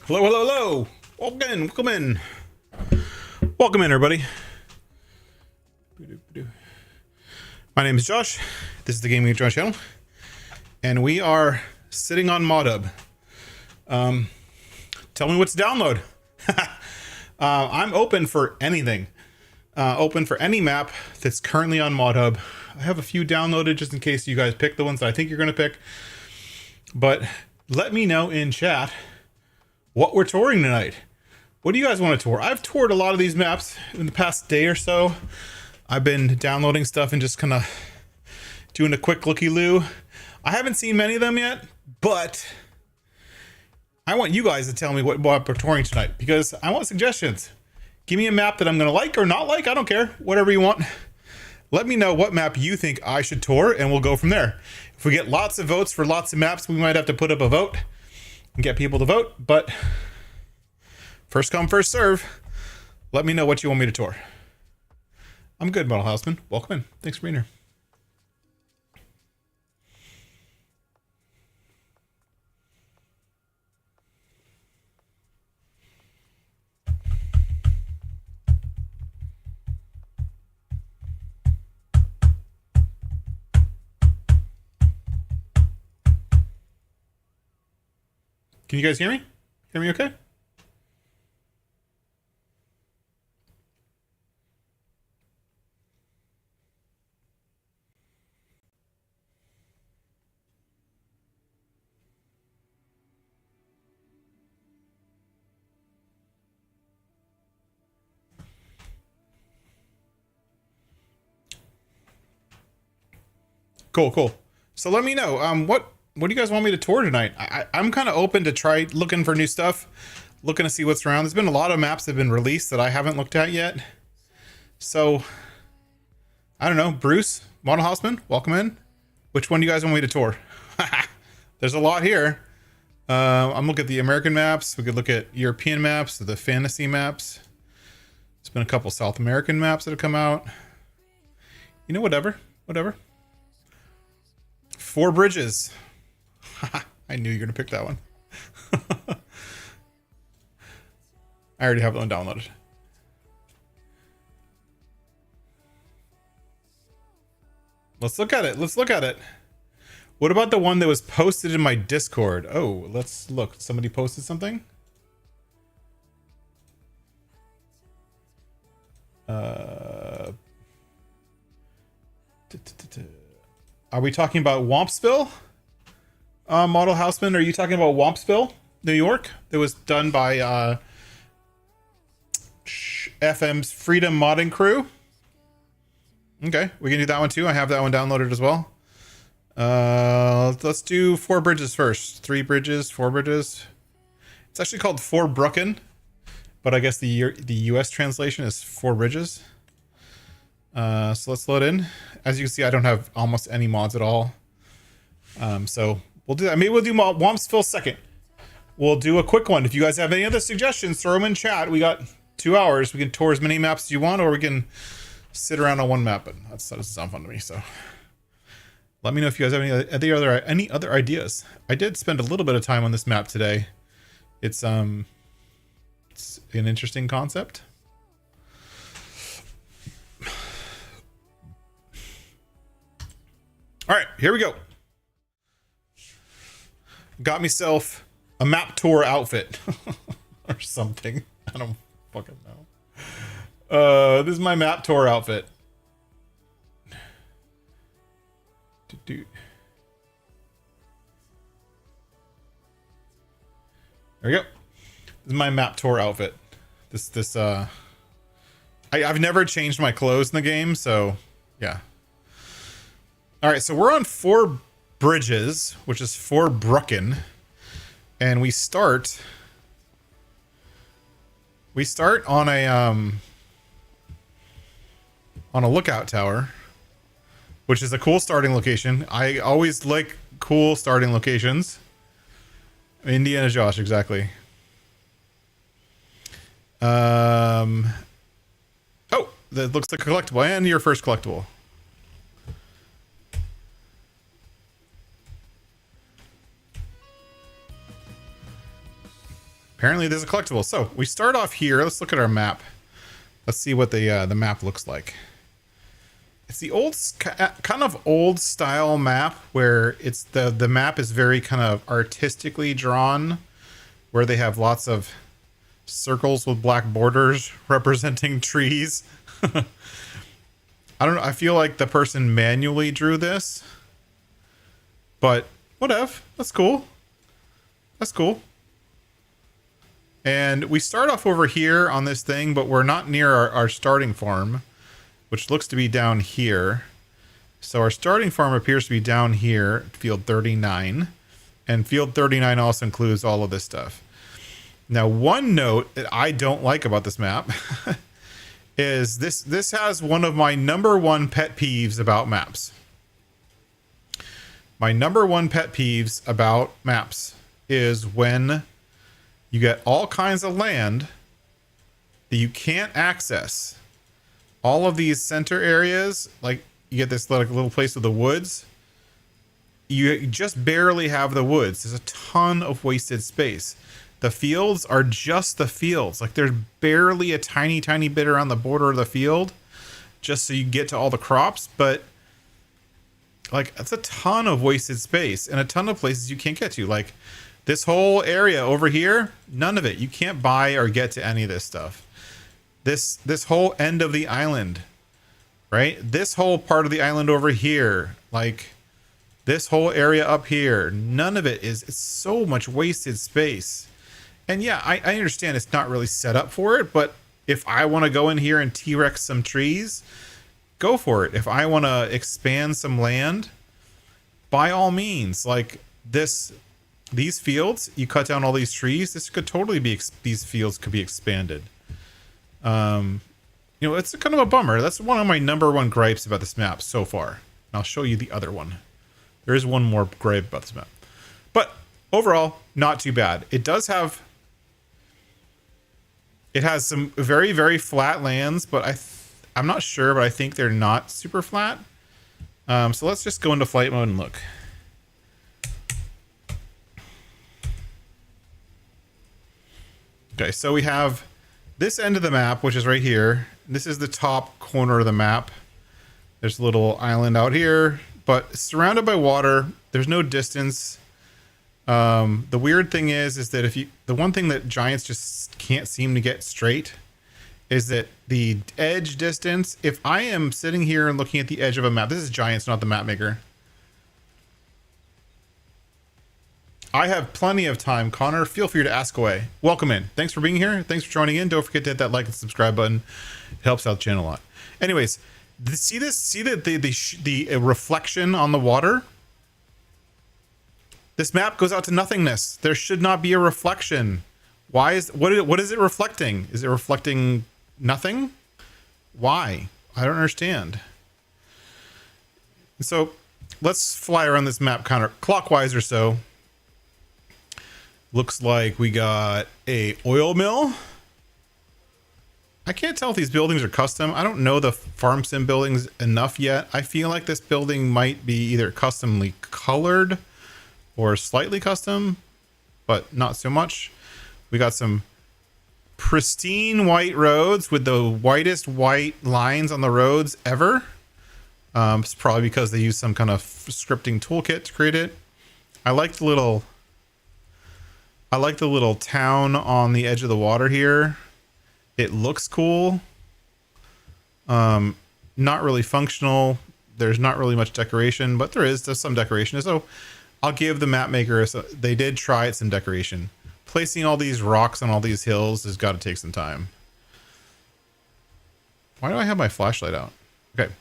Hello, hello, hello. Welcome in, everybody. My name is Josh. This is the Gaming with Josh channel, and we are sitting on ModHub. Tell me what to download. I'm open for anything. Open for any map that's currently on ModHub. I have a few downloaded just in case you guys pick the ones that I think you're going to pick. But let me know in chat what we're touring tonight. What do you guys want to tour? I've toured a lot of these maps in the past day or so. I've been downloading stuff and just kind of doing a quick looky-loo. I haven't seen many of them yet, but I want you guys to tell me what we're touring tonight because I want suggestions. Give me a map that I'm going to like or not like. I don't care. Whatever you want. Let me know what map you think I should tour, and we'll go from there. If we get lots of votes for lots of maps, we might have to put up a vote and get people to vote. But first come, first serve. Let me know what you want me to tour. I'm good, Model Houseman. Welcome in. Thanks for being here. Can you guys hear me? Hear me okay? Cool. So let me know. What do you guys want me to tour tonight? I'm kind of open to try looking for new stuff, looking to see what's around. There's been a lot of maps that have been released that I haven't looked at yet. So I don't know. Bruce, Model Houseman, welcome in. Which one do you guys want me to tour? There's a lot here. I'm looking at the American maps. We could look at European maps, the fantasy maps. There's been a couple South American maps that have come out. You know, whatever. 4 Bridges. I knew you were going to pick that one. I already have that one downloaded. Let's look at it. What about the one that was posted in my Discord? Oh, let's look. Somebody posted something? Are we talking about Wompsville? Model Houseman, are you talking about Wompsville, New York? That was done by FM's Freedom Modding Crew. Okay, we can do that one too. I have that one downloaded as well. Let's do 4 Bridges first. 3 bridges, 4 bridges. It's actually called 4 Brooken, but I guess the US translation is 4 Bridges. So let's load in. As you can see, I don't have almost any mods at all. So we'll do that. Maybe we'll do Wompsville second. We'll do a quick one. If you guys have any other suggestions, throw them in chat. We got 2 hours. We can tour as many maps as you want, or we can sit around on one map. But that doesn't sound fun to me. So let me know if you guys have any other ideas. I did spend a little bit of time on this map today. It's an interesting concept. All right, here we go. Got myself a map tour outfit or something. I don't fucking know. This is my map tour outfit. There we go. This is my map tour outfit. I've never changed my clothes in the game, so yeah. All right, so we're on 4 Bridges, which is 4 Brooken, and we start on a lookout tower, which is a cool starting location. I always like cool starting locations. Indiana Josh, exactly. Oh, that looks like a collectible, and your first collectible. Apparently there's a collectible. So we start off here. Let's look at our map. Let's see what the map looks like. It's the old, kind of old style map where it's the map is very kind of artistically drawn, where they have lots of circles with black borders representing trees. I don't know. I feel like the person manually drew this, but whatever. That's cool. That's cool. And we start off over here on this thing, but we're not near our starting farm, which looks to be down here. So our starting farm appears to be down here, field 39. And field 39 also includes all of this stuff. Now, one note that I don't like about this map is this has one of my #1 pet peeves about maps. My #1 pet peeves about maps is when you get all kinds of land that you can't access. All of these center areas, like you get this like little place with the woods, you just barely have the woods. There's a ton of wasted space. The fields are just the fields. Like there's barely a tiny bit around the border of the field just so you get to all the crops, but like it's a ton of wasted space and a ton of places you can't get to. Like this whole area over here, none of it. You can't buy or get to any of this stuff. This whole end of the island, right? This whole part of the island over here, like this whole area up here, none of it is, it's so much wasted space. And yeah, I understand it's not really set up for it, but if I want to go in here and T-Rex some trees, go for it. If I want to expand some land, by all means. Like these fields, you cut down all these trees, this could totally be, these fields could be expanded. You know, it's kind of a bummer. That's one of my #1 gripes about this map so far. And I'll show you the other one. There is one more gripe about this map. But overall, not too bad. It has some very, very flat lands, but I'm not sure, but I think they're not super flat. So let's just go into flight mode and look. Okay, so we have this end of the map, which is right here. This is the top corner of the map. There's a little island out here, but surrounded by water. There's no distance. The weird thing is that the one thing that giants just can't seem to get straight is that the edge distance, if I am sitting here and looking at the edge of a map, this is giants, not the map maker. I have plenty of time. Connor, feel free to ask away. Welcome in. Thanks for being here. Thanks for joining in. Don't forget to hit that like and subscribe button. It helps out the channel a lot. Anyways, see this? See the reflection on the water? This map goes out to nothingness. There should not be a reflection. What is it reflecting? Is it reflecting nothing? Why? I don't understand. So let's fly around this map counterclockwise or so. Looks like we got a oil mill. I can't tell if these buildings are custom. I don't know the farm sim buildings enough yet. I feel like this building might be either customly colored or slightly custom, but not so much. We got some pristine white roads with the whitest white lines on the roads ever. It's probably because they use some kind of scripting toolkit to create it. I like the little town on the edge of the water here. It looks cool. Not really functional. There's not really much decoration, but there's some decoration. So I'll give the map maker, they did try some decoration. Placing all these rocks on all these hills has got to take some time. Why do I have my flashlight out? Okay.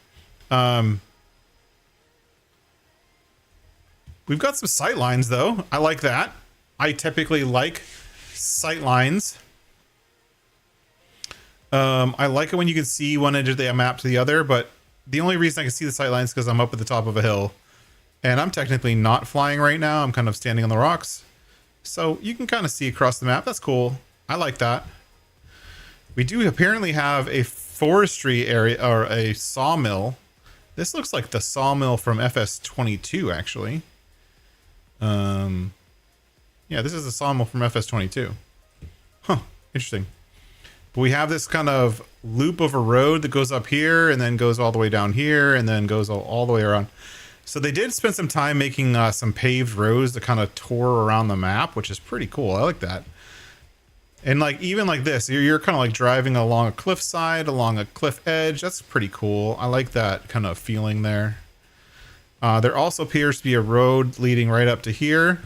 We've got some sight lines though. I like that. I typically like sight lines. I like it when you can see one edge of the map to the other, but the only reason I can see the sight lines is because I'm up at the top of a hill. And I'm technically not flying right now. I'm kind of standing on the rocks. So you can kind of see across the map. That's cool. I like that. We do apparently have a forestry area or a sawmill. This looks like the sawmill from FS22 actually. Yeah, this is the sawmill from FS22. Interesting. But we have this kind of loop of a road that goes up here and then goes all the way down here and then goes all the way around. So they did spend some time making some paved roads to kind of tour around the map, which is pretty cool. I like that. And like even like this, you're kind of like driving along a cliffside, along a cliff edge. That's pretty cool. I like that kind of feeling there. There also appears to be a road leading right up to here,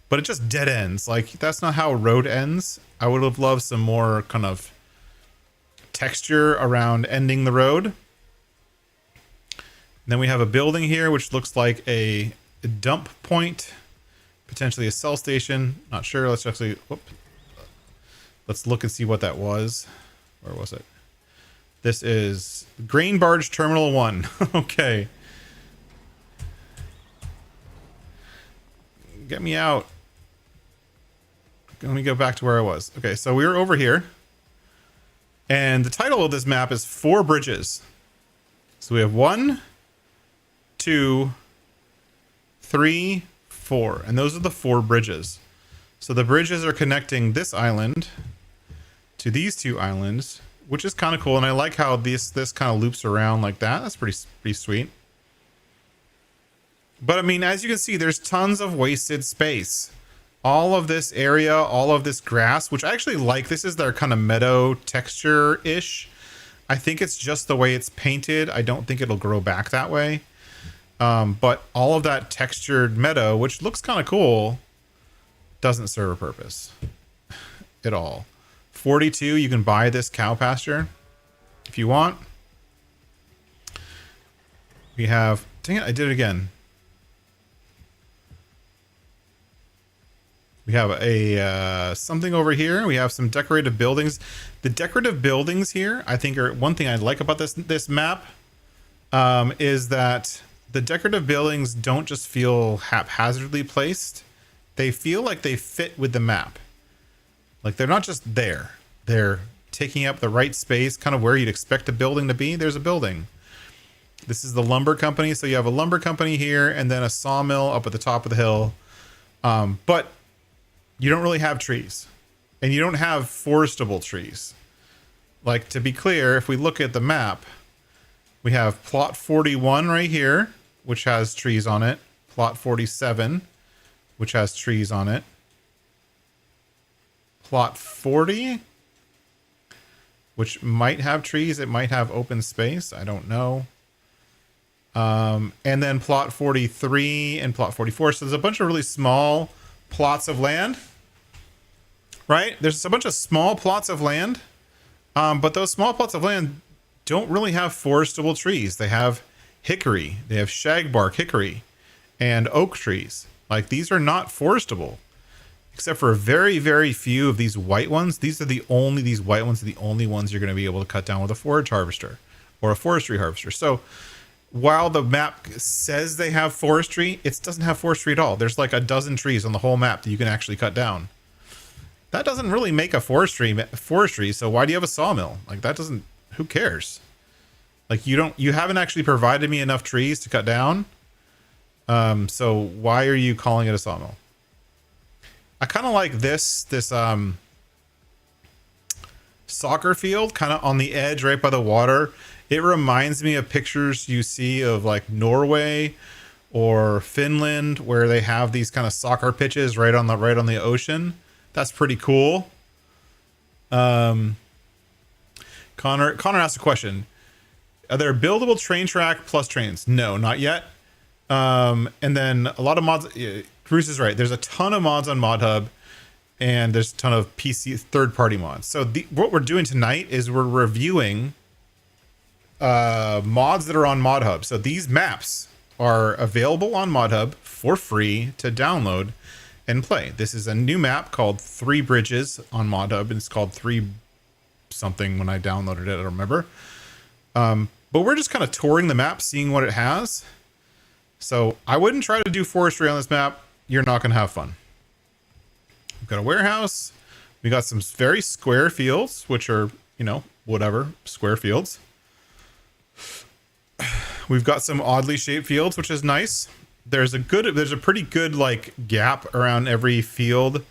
but it just dead ends. Like that's not how a road ends. I would have loved some more kind of texture around ending the road. Then we have a building here, which looks like a dump point, potentially a cell station. Not sure. Let's actually, let's look and see what that was. Where was it? This is Grain Barge Terminal 1. Okay. Get me out. Let me go back to where I was. Okay, so we were over here. And the title of this map is 4 bridges. So we have 1, 2, 3, 4. And those are the 4 bridges. So the bridges are connecting this island to these 2 islands, which is kind of cool. And I like how this kind of loops around like that. That's pretty sweet. But I mean, as you can see, there's tons of wasted space. All of this area, all of this grass, which I actually like. This is their kind of meadow texture-ish. I think it's just the way it's painted. I don't think it'll grow back that way. But all of that textured meadow, which looks kind of cool, doesn't serve a purpose at all. 42, you can buy this cow pasture if you want. We have, dang it, I did it again. We have a something over here. We have some decorative buildings. The decorative buildings here, I think, are one thing I like about this map, is that the decorative buildings don't just feel haphazardly placed. They feel like they fit with the map. Like they're not just there. They're taking up the right space, kind of where you'd expect a building to be. There's a building. This is the lumber company. So you have a lumber company here and then a sawmill up at the top of the hill. But you don't really have trees, and you don't have forestable trees. Like, to be clear, if we look at the map, we have plot 41 right here, which has trees on it. Plot 47, which has trees on it. Plot 40, which might have trees. It might have open space. I don't know. And then plot 43 and plot 44. So there's a bunch of really small plots of land, right? There's a bunch of small plots of land, but those small plots of land don't really have forestable trees. They have hickory, they have shagbark hickory, and oak trees. Like, these are not forestable, except for very, very few of these white ones. These white ones are the only ones you're going to be able to cut down with a forage harvester or a forestry harvester. So while the map says they have forestry, it doesn't have forestry at all. There's like a dozen trees on the whole map that you can actually cut down. That doesn't really make a forestry. So why do you have a sawmill? Like, that doesn't, who cares? Like, you haven't actually provided me enough trees to cut down. So why are you calling it a sawmill? I kind of like this soccer field kind of on the edge right by the water. It reminds me of pictures you see of like Norway or Finland, where they have these kind of soccer pitches right on the ocean. That's pretty cool. Connor asked a question. Are there buildable train track plus trains? No, not yet. And then a lot of mods. Bruce is right. There's a ton of mods on ModHub, and there's a ton of PC third-party mods. So what we're doing tonight is we're reviewing mods that are on ModHub. So these maps are available on ModHub for free to download and play. This is a new map called 3 Bridges on ModHub, and it's called 3 something when I downloaded it. I don't remember. But we're just kind of touring the map, seeing what it has. So I wouldn't try to do forestry on this map. You're not going to have fun. We've got a warehouse. We got some very square fields, which are, whatever, square fields. We've got some oddly shaped fields, which is nice. There's a pretty good like gap around every field.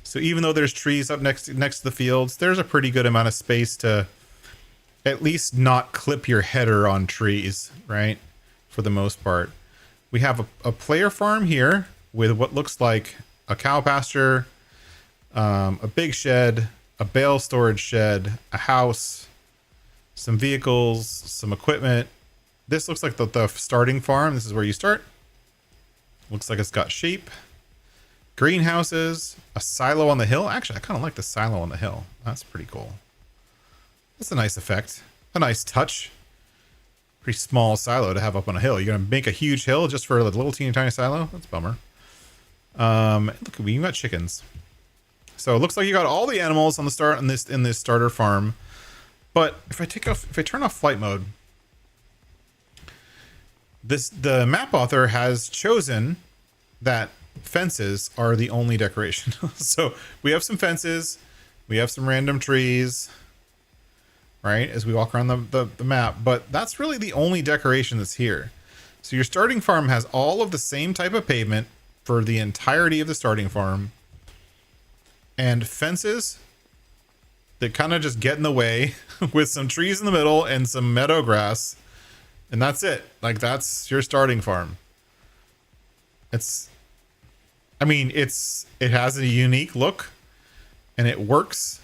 So even though there's trees up next to the fields, there's a pretty good amount of space to at least not clip your header on trees, right? For the most part. We have a player farm here with what looks like a cow pasture, a big shed, a bale storage shed, a house, some vehicles, some equipment. This looks like the starting farm. This is where you start. Looks like it's got sheep, greenhouses, a silo on the hill. Actually, I kind of like the silo on the hill. That's pretty cool. That's a nice effect. A nice touch. Pretty small silo to have up on a hill. You're going to make a huge hill just for a little teeny tiny silo? That's a bummer. Look, we got chickens. So it looks like you got all the animals on the start in this starter farm. But if I turn off flight mode, the map author has chosen that fences are the only decoration. So we have some fences, we have some random trees, right, as we walk around the map, but that's really the only decoration that's here. So your starting farm has all of the same type of pavement for the entirety of the starting farm, and fences that kind of just get in the way with some trees in the middle and some meadow grass, and that's it. Like, that's your starting farm. It has a unique look and it works.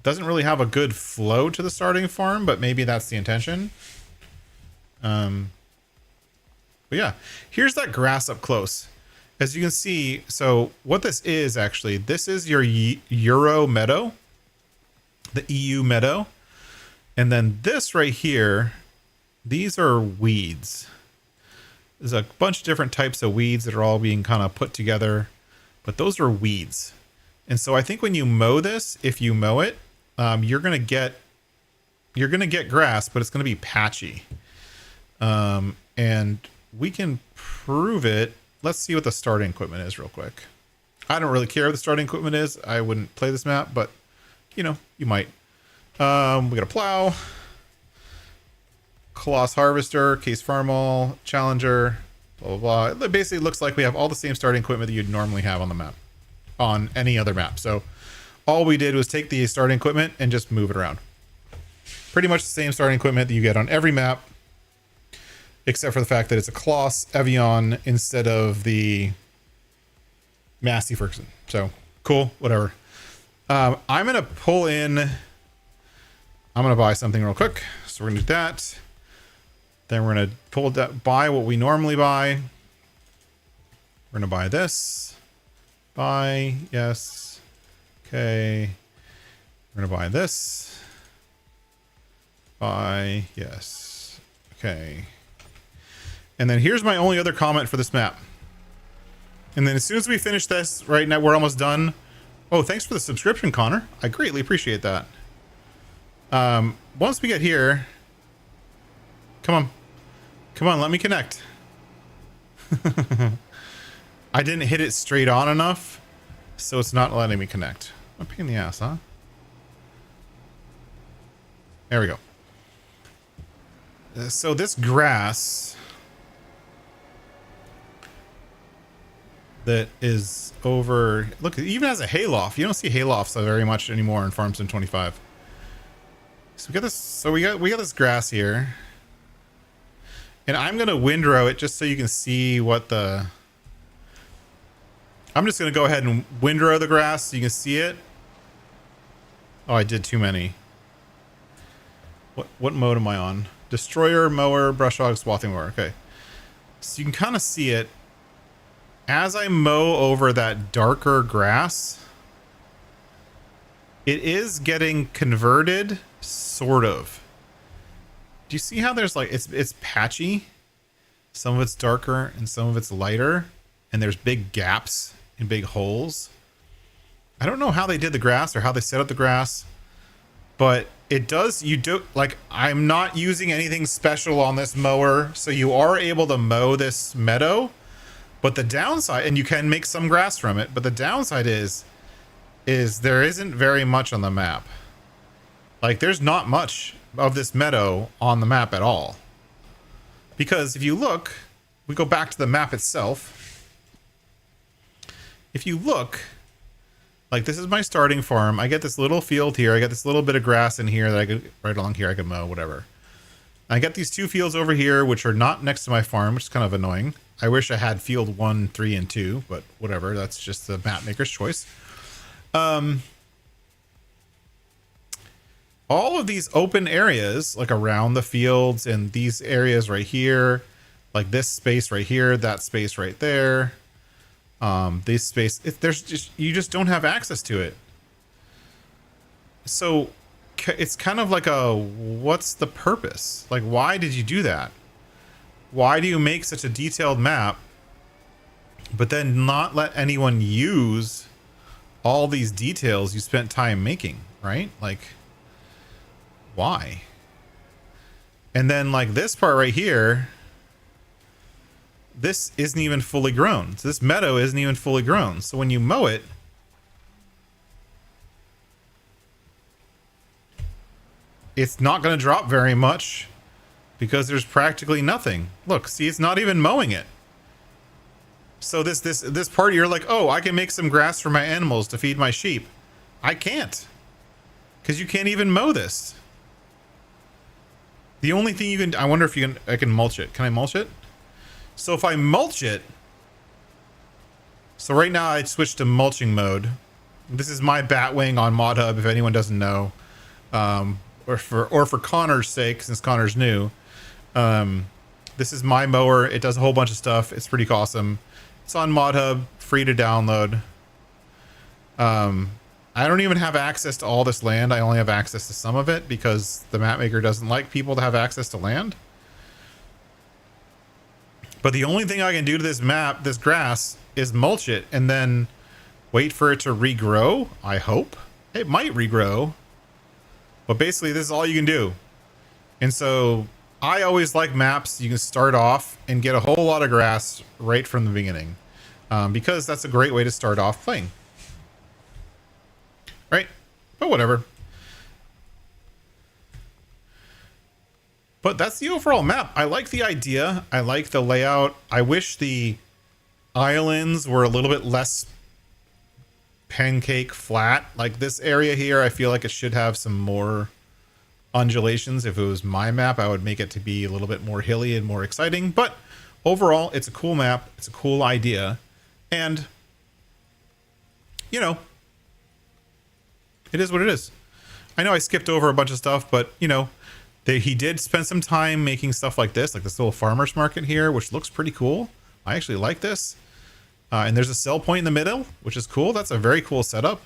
Doesn't really have a good flow to the starting farm, but maybe that's the intention. But yeah, here's that grass up close. As you can see, so what this is actually, this is your Euro meadow, the EU meadow. And then this right here, these are weeds. There's a bunch of different types of weeds that are all being kind of put together, but those are weeds. And so I think when you mow this, if you mow it, you're gonna get grass, but it's gonna be patchy. And we can prove it. Let's see what the starting equipment is real quick. I don't really care what the starting equipment is. I wouldn't play this map, but you know, you might. We got a plow, Coloss harvester, case farmall, challenger, blah blah blah. It basically looks like we have all the same starting equipment that you'd normally have on the map, on any other map. So all we did was take the starting equipment and just move it around. Pretty much the same starting equipment that you get on every map, except for the fact that it's a Coloss Evian instead of the Massey Ferguson. So cool, whatever. I'm gonna pull in. I'm gonna buy something real quick. So we're gonna do that. Then we're gonna buy what we normally buy. We're gonna buy this. Buy, yes. Okay. We're gonna buy this. Buy, yes. Okay. And then here's my only other comment for this map. And then as soon as we finish this, right now we're almost done. Oh, thanks for the subscription, Connor. I greatly appreciate that. Once we get here, come on, let me connect. I didn't hit it straight on enough, so it's not letting me connect. A pain in the ass, huh? There we go. So this grass that is over, look, it even has a hayloft. You don't see haylofts very much anymore in Farm Sim 25. So we got this. So we got this grass here, and I'm gonna windrow it just so you can see what the. I'm just gonna go ahead and windrow the grass so you can see it. Oh, I did too many. What mode am I on? Destroyer, mower, brush hog, swathing mower. Okay, so you can kind of see it as I mow over that darker grass. It is getting converted. Sort of. Do you see how there's like it's patchy? Some of it's darker and some of it's lighter, and there's big gaps and big holes. I don't know how they did the grass or how they set up the grass, but it does. You do, like, I'm not using anything special on this mower, so you are able to mow this meadow, but the downside, and you can make some grass from it, but the downside is there isn't very much on the map. Like, there's not much of this meadow on the map at all. Because if you look, we go back to the map itself. if you look, like this is my starting farm. I get this little field here. I got this little bit of grass in here that I could, right along here, I could mow, whatever. I got these 2 fields over here, which are not next to my farm, which is kind of annoying. I wish I had field 1, 3, and 2, but whatever. That's just the map maker's choice. All of these open areas, like around the fields and these areas right here, like this space right here, that space right there, this space, if there's just, you just don't have access to it. So it's kind of like a, what's the purpose? Like, why did you do that? Why do you make such a detailed map, but then not let anyone use all these details you spent time making, right? Like, why? And then like this part right here, this isn't even fully grown. So this meadow isn't even fully grown. So when you mow it, it's not going to drop very much because there's practically nothing. Look, see, it's not even mowing it. So this part, you're like, oh, I can make some grass for my animals to feed my sheep. I can't, because you can't even mow this. The only thing you can, I wonder if you can, I can mulch it. Can I mulch it? So if I mulch it, so right now I switched to mulching mode. This is my Batwing on ModHub, if anyone doesn't know, or for Connor's sake, since Connor's new. This is my mower. It does a whole bunch of stuff. It's pretty awesome. It's on ModHub, free to download. I don't even have access to all this land. I only have access to some of it because the map maker doesn't like people to have access to land. But the only thing I can do to this map, this grass, is mulch it and then wait for it to regrow. I hope it might regrow, but basically this is all you can do. And so I always like maps you can start off and get a whole lot of grass right from the beginning, because that's a great way to start off playing. Right? But whatever. But that's the overall map. I like the idea. I like the layout. I wish the islands were a little bit less pancake flat. Like this area here, I feel like it should have some more undulations. If it was my map, I would make it to be a little bit more hilly and more exciting. But overall, it's a cool map. It's a cool idea. And, you know, it is what it is. I know I skipped over a bunch of stuff, but, you know, he did spend some time making stuff like this little farmer's market here, which looks pretty cool. I actually like this. And there's a sell point in the middle, which is cool. That's a very cool setup.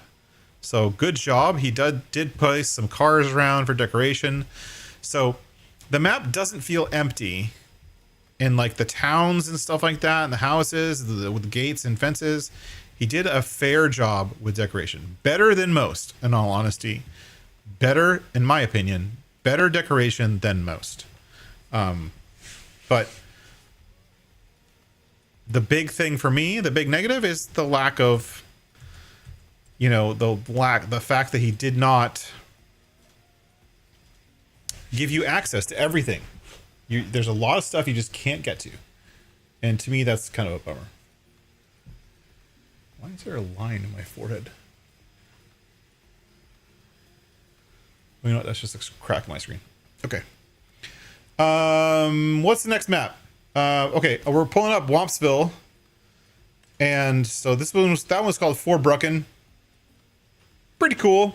So good job. He did place some cars around for decoration. So the map doesn't feel empty in like the towns and stuff like that, and the houses with the gates and fences. He did a fair job with decoration. Better than most, in all honesty. Better, in my opinion, better decoration than most. But the big thing for me, the big negative, is the lack of, you know, the fact that he did not give you access to everything. There's a lot of stuff you just can't get to. And to me, that's kind of a bummer. Why is there a line in my forehead? Well, you know what? That's just a crack in my screen. Okay. What's the next map? Okay, we're pulling up Wompsville. And so that one was called Fort Brucken. Pretty cool.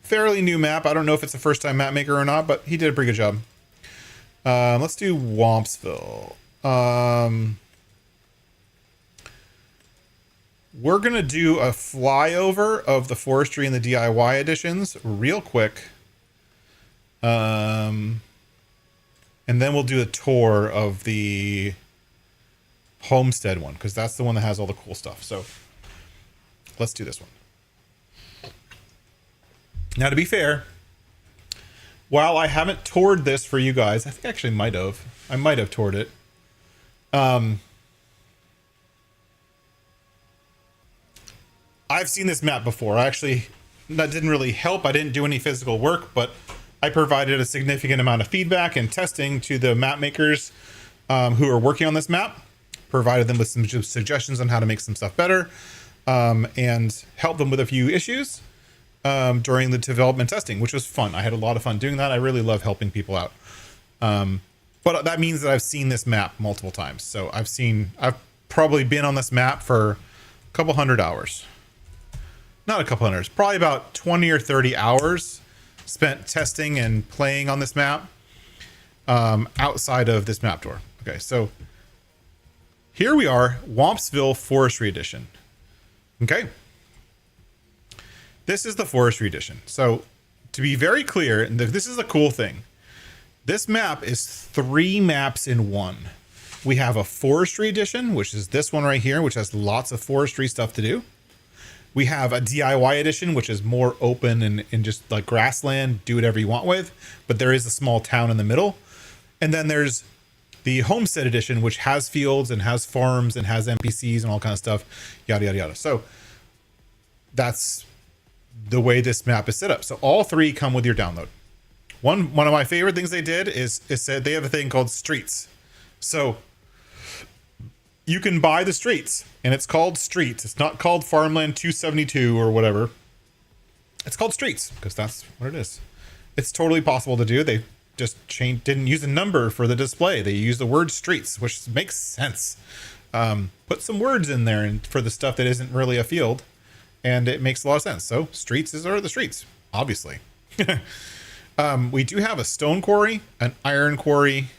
Fairly new map. I don't know if it's a first time map maker or not, but he did a pretty good job. Let's do Wompsville. We're going to do a flyover of the forestry and the DIY editions real quick. And then we'll do a tour of the homestead one, because that's the one that has all the cool stuff. So let's do this one. Now, to be fair, while I haven't toured this for you guys, I think I actually might have toured it. I've seen this map before. That didn't really help. I didn't do any physical work, but I provided a significant amount of feedback and testing to the map makers who are working on this map. Provided them with some suggestions on how to make some stuff better. and help them with a few issues during the development testing, which was fun. I had a lot of fun doing that. I really love helping people out. But that means that I've seen this map multiple times. So I've probably been on this map for a couple hundred hours. Not a couple hundred, probably about 20 or 30 hours spent testing and playing on this map outside of this map tour. Okay, so here we are, Wompsville Forestry Edition. Okay. This is the Forestry Edition. So to be very clear, and this is a cool thing. This map is 3 maps in one. We have a Forestry Edition, which is this one right here, which has lots of forestry stuff to do. We have a DIY edition, which is more open and just like grassland, do whatever you want with, but there is a small town in the middle. And then there's the Homestead Edition, which has fields and has farms and has NPCs and all kind of stuff, yada, yada, yada. So that's the way this map is set up. So all 3 come with your download. One of my favorite things they did is said they have a thing called Streets. So you can buy the streets, and it's called Streets. It's not called Farmland 272 or whatever. It's called Streets because that's what it is. It's totally possible to do. They just didn't use a number for the display. They used the word Streets, which makes sense. Put some words in there and for the stuff that isn't really a field, and it makes a lot of sense. So Streets are the streets, obviously. We do have a stone quarry, an iron quarry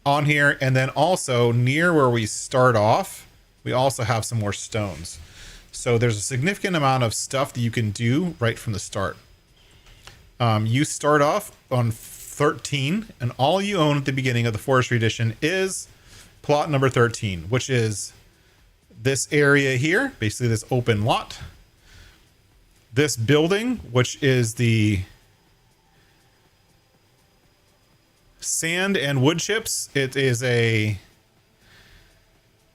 on here, and then also near where we start off, we also have some more stones. So there's a significant amount of stuff that you can do right from the start. You start off on 13, and all you own at the beginning of the Forestry Edition is plot number 13, which is this area here, basically this open lot. This building, which is the sand and wood chips. It is a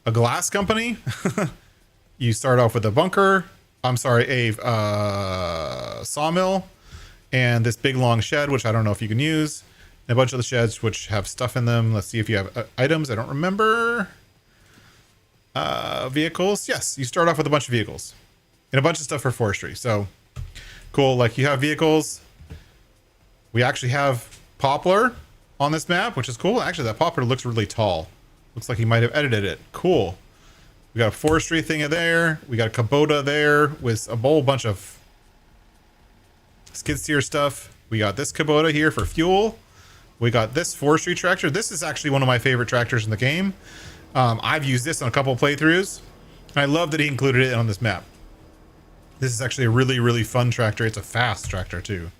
glass company. You start off with a bunker. I'm sorry, a sawmill, and this big long shed, which I don't know if you can use, and a bunch of the sheds which have stuff in them. Let's see if you have items. I don't remember. Vehicles. Yes, you start off with a bunch of vehicles and a bunch of stuff for forestry. So cool. Like you have vehicles. We actually have poplar on this map, which is cool. Actually, that poplar looks really tall. Looks like he might have edited it. Cool. We got a forestry thing there. We got a Kubota there with a whole bunch of skid steer stuff. We got this Kubota here for fuel. We got this forestry tractor. This is actually one of my favorite tractors in the game. I've used this on a couple of playthroughs. I love that he included it on this map. This is actually a really, really fun tractor. It's a fast tractor too.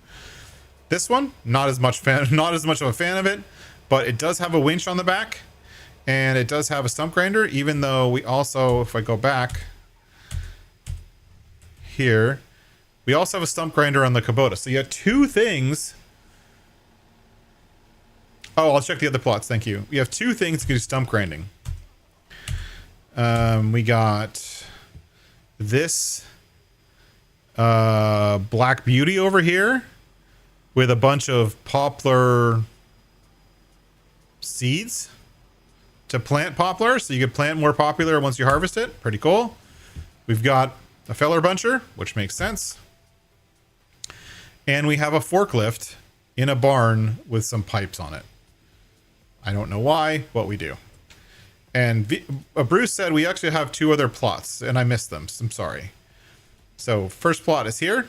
This one, not as much of a fan of it, but it does have a winch on the back, and it does have a stump grinder, even though we also, if I go back here, we also have a stump grinder on the Kubota. So you have 2 things. Oh, I'll check the other plots. Thank you. We have 2 things to do stump grinding. We got this Black Beauty over here with a bunch of poplar seeds to plant poplar, so you can plant more poplar once you harvest it. Pretty cool. We've got a feller buncher, which makes sense. And we have a forklift in a barn with some pipes on it. I don't know why, but we do. And Bruce said we actually have 2 other plots, and I missed them, so I'm sorry. So first plot is here.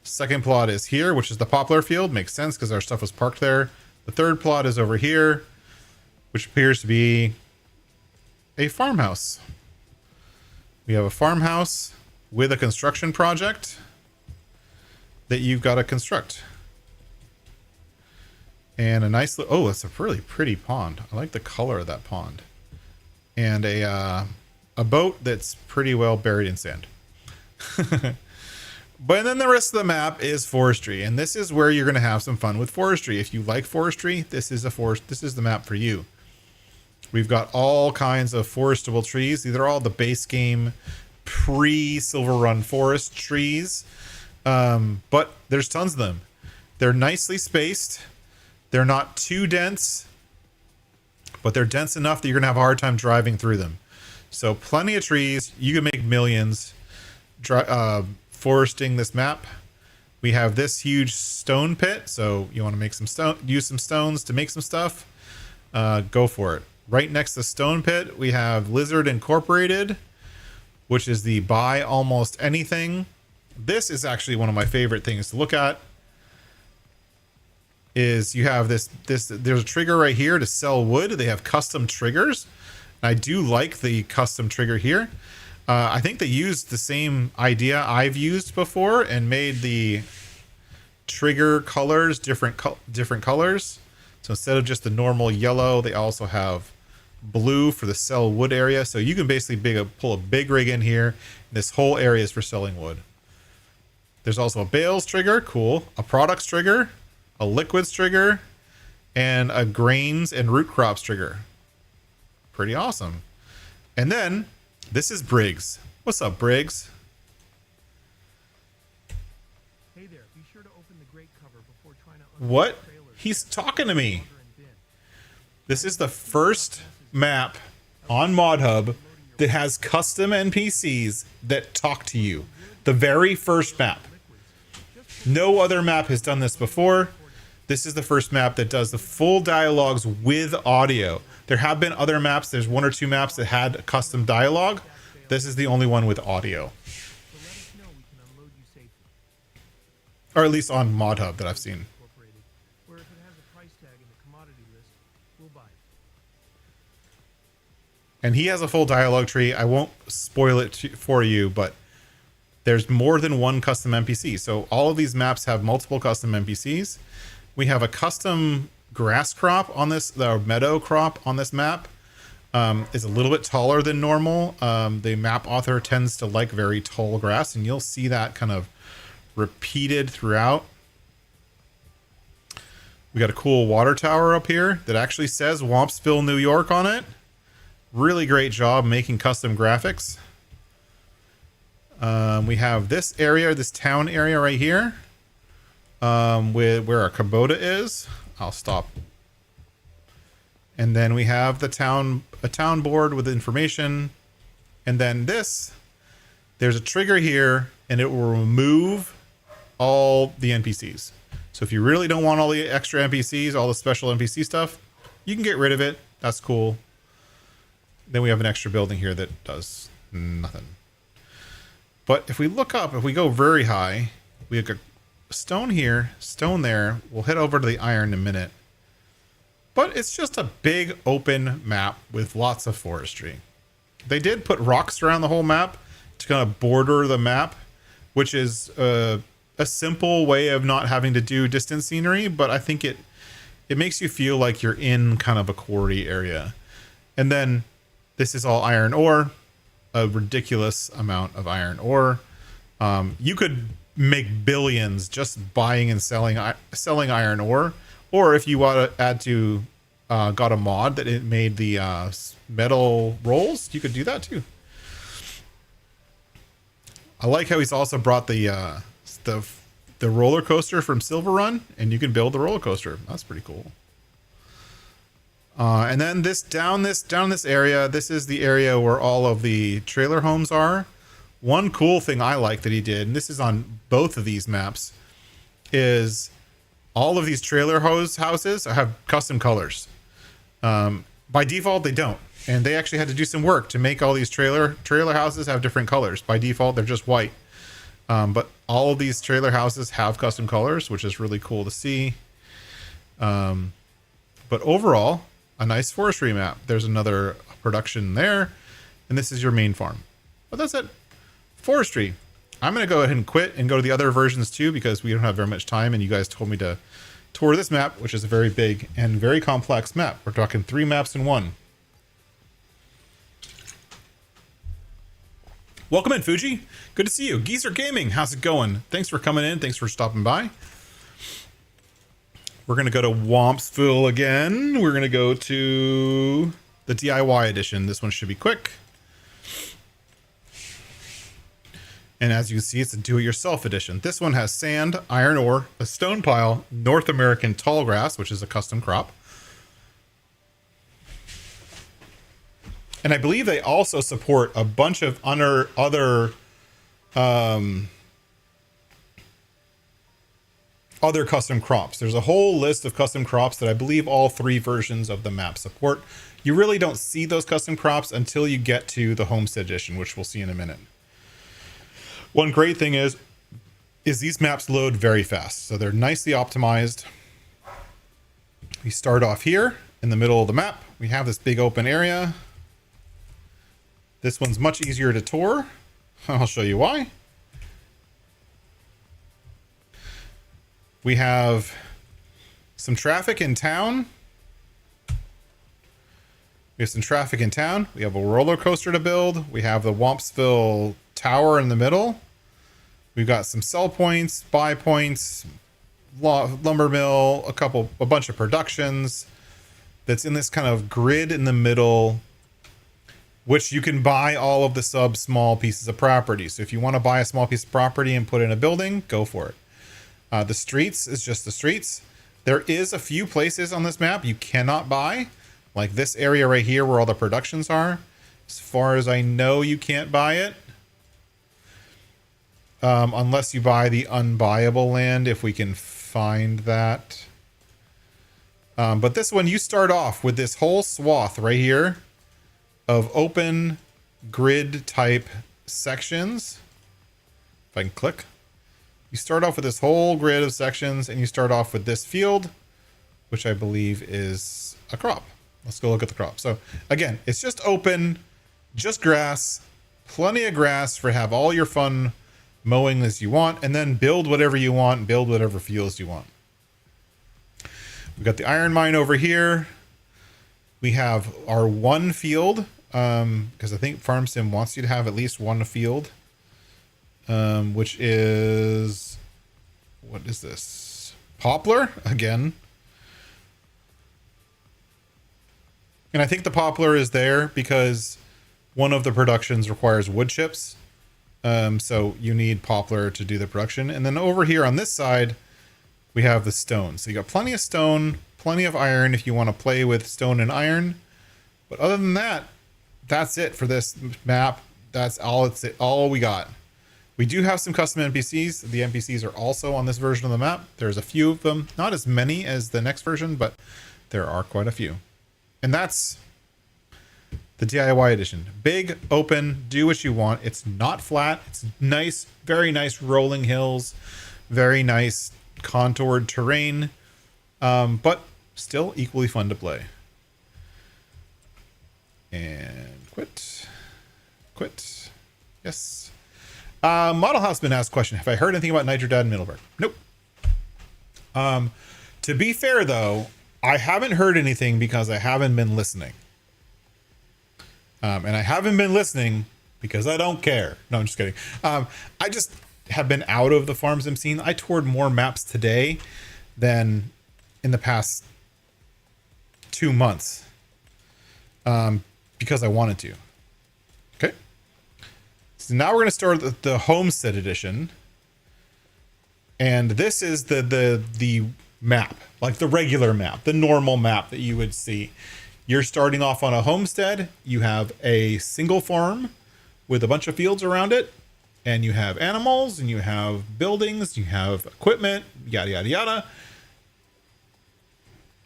Second plot is here, which is the poplar field. Makes sense because our stuff was parked there. The third plot is over here, which appears to be a farmhouse. We have a farmhouse with a construction project that you've got to construct. And a nice, oh, it's a really pretty pond. I like the color of that pond. And a boat that's pretty well buried in sand. But then the rest of the map is forestry, and this is where you're going to have some fun with forestry. If you like forestry, this is the map for you. We've got all kinds of forestable trees. These are all the base game pre-Silver Run forest trees, but there's tons of them. They're nicely spaced. They're not too dense, but they're dense enough that you're going to have a hard time driving through them. So plenty of trees. You can make millions foresting this map. We have this huge stone pit. So you want to make some stone, use some stones to make some stuff. Go for it. Right next to the stone pit, we have Lizard Incorporated, which is the buy almost anything. This is actually one of my favorite things to look at. Is you have this there's a trigger right here to sell wood. They have custom triggers. I do like the custom trigger here. I think they used the same idea I've used before and made the trigger colors different colors. So instead of just the normal yellow, they also have blue for the sell wood area. So you can basically pull a big rig in here. This whole area is for selling wood. There's also a bales trigger, cool. A products trigger, a liquids trigger, and a grains and root crops trigger. Pretty awesome. And then this is Briggs. What's up, Briggs? Hey there, be sure to open the grate cover before trying to what? He's talking to me. This is the first map on ModHub that has custom NPCs that talk to you. The very first map. No other map has done this before. This is the first map that does the full dialogues with audio. There have been other maps. There's one or two maps that had custom dialogue. This is the only one with audio. Or at least on ModHub that I've seen. And he has a full dialogue tree. I won't spoil it for you, but there's more than one custom NPC. So all of these maps have multiple custom NPCs. We have a custom grass crop on this, the meadow crop on this map is a little bit taller than normal. The map author tends to like very tall grass, and you'll see that kind of repeated throughout. We got a cool water tower up here that actually says Wampsville, New York on it. Really great job making custom graphics. We have this area, this town area right here, with where our Kubota is. I'll stop. And then we have a town board with information. And then there's a trigger here, and it will remove all the NPCs. So if you really don't want all the extra NPCs, all the special NPC stuff, you can get rid of it. That's cool. Then we have an extra building here that does nothing. But if we look up, if we go very high, we have a stone here, stone there. We'll head over to the iron in a minute. But it's just a big open map with lots of forestry. They did put rocks around the whole map to kind of border the map, which is a simple way of not having to do distance scenery, but I think it makes you feel like you're in kind of a quarry area. And then this is all iron ore, a ridiculous amount of iron ore. You could make billions just buying and selling iron ore, or if you want to add to got a mod that it made the metal rolls, you could do that too. I like how he's also brought the roller coaster from Silver Run, and you can build the roller coaster. That's pretty cool. And then down this area, this is the area where all of the trailer homes are. One cool thing I like that he did, and this is on both of these maps, is all of these trailer houses have custom colors. By default, they don't. And they actually had to do some work to make all these trailer houses have different colors. By default, they're just white. But all of these trailer houses have custom colors, which is really cool to see. But overall, a nice forestry map. There's another production there, and this is your main farm. But that's it. Forestry. I'm going to go ahead and quit and go to the other versions too, because we don't have very much time, and you guys told me to tour this map, which is a very big and very complex map. We're talking 3 maps in one. Welcome in, Fuji. Good to see you. Geezer Gaming, how's it going? Thanks for coming in. Thanks for stopping by. We're going to go to Wampsville again. We're going to go to the DIY edition. This one should be quick. And as you can see, it's a do-it-yourself edition. This one has sand, iron ore, a stone pile, North American tall grass, which is a custom crop. And I believe they also support a bunch of other custom crops. There's a whole list of custom crops that I believe all 3 versions of the map support. You really don't see those custom crops until you get to the Homestead Edition, which we'll see in a minute. One great thing is these maps load very fast. So they're nicely optimized. We start off here in the middle of the map. We have this big open area. This one's much easier to tour. I'll show you why. We have some traffic in town. We have some traffic in town. We have a roller coaster to build. We have the Wompsville Tower in the middle. We've got some sell points, buy points, lumber mill, a bunch of productions that's in this kind of grid in the middle, which you can buy all of the small pieces of property. So if you want to buy a small piece of property and put in a building, go for it. The streets is just the streets. There is a few places on this map you cannot buy, like this area right here where all the productions are. As far as I know, you can't buy it. Unless you buy the unbuyable land, if we can find that. But this one, you start off with this whole swath right here of open grid type sections. If I can click. You start off with this whole grid of sections, and you start off with this field, which I believe is a crop. Let's go look at the crop. So again, it's just open, just grass, plenty of grass for have all your fun mowing as you want, and then build whatever you want, build whatever fields you want. We've got the iron mine over here. We have our one field, because I think Farm Sim wants you to have at least one field. Which is, what is this? Poplar again. And I think the poplar is there because one of the productions requires wood chips. So you need poplar to do the production. And then over here on this side, we have the stone. So you got plenty of stone, plenty of iron if you want to play with stone and iron. But other than that, that's it for this map. That's all we got. We do have some custom NPCs. The NPCs are also on this version of the map. There's a few of them, not as many as the next version, but there are quite a few. And that's the DIY edition. Big, open, do what you want. It's not flat. It's nice, very nice rolling hills, very nice contoured terrain, but still equally fun to play. And quit. Yes. Model Houseman asked a question. Have I heard anything about Nitrodad in Middleburg? Nope. To be fair, though, I haven't heard anything because I haven't been listening. And I haven't been listening because I don't care. No, I'm just kidding. I just have been out of the Farm Sim scene. I toured more maps today than in the past 2 months because I wanted to. Okay. So now we're going to start the Homestead Edition. And this is the map, like the regular map, the normal map that you would see. You're starting off on a homestead. You have a single farm with a bunch of fields around it. And you have animals, and you have buildings, you have equipment, yada, yada, yada.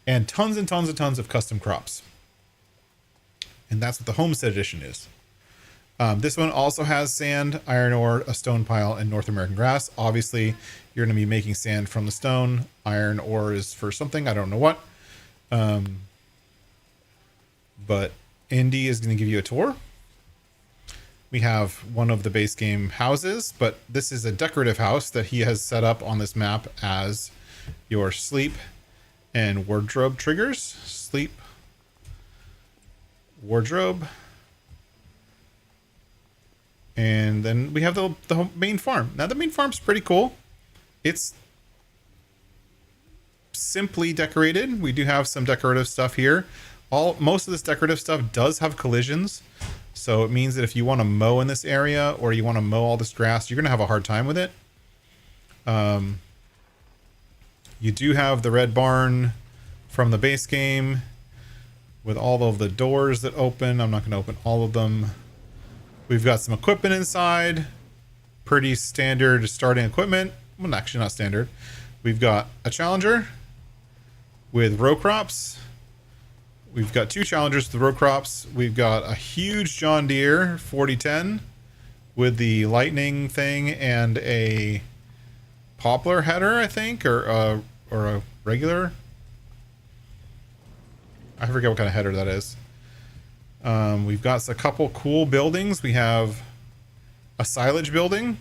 And tons and tons and tons of custom crops. And that's what the Homestead Edition is. This one also has sand, iron ore, a stone pile, and North American grass. Obviously, you're going to be making sand from the stone. Iron ore is for something, I don't know what. But Indy is going to give you a tour. We have one of the base game houses, but this is a decorative house that he has set up on this map as your sleep and wardrobe triggers. Sleep, wardrobe. And then we have the main farm. Now the main farm's pretty cool. It's simply decorated. We do have some decorative stuff here. Most of this decorative stuff does have collisions. So it means that if you want to mow in this area or you want to mow all this grass, you're going to have a hard time with it. You do have the red barn from the base game. with all of the doors that open. I'm not going to open all of them. We've got some equipment inside. Pretty standard starting equipment. Well, actually not standard. We've got a Challenger with row crops. We've got 2 Challengers with row crops. We've got a huge John Deere 4010 with the lightning thing and a poplar header, I think, or a regular. I forget what kind of header that is. We've got a couple cool buildings. We have a silage building.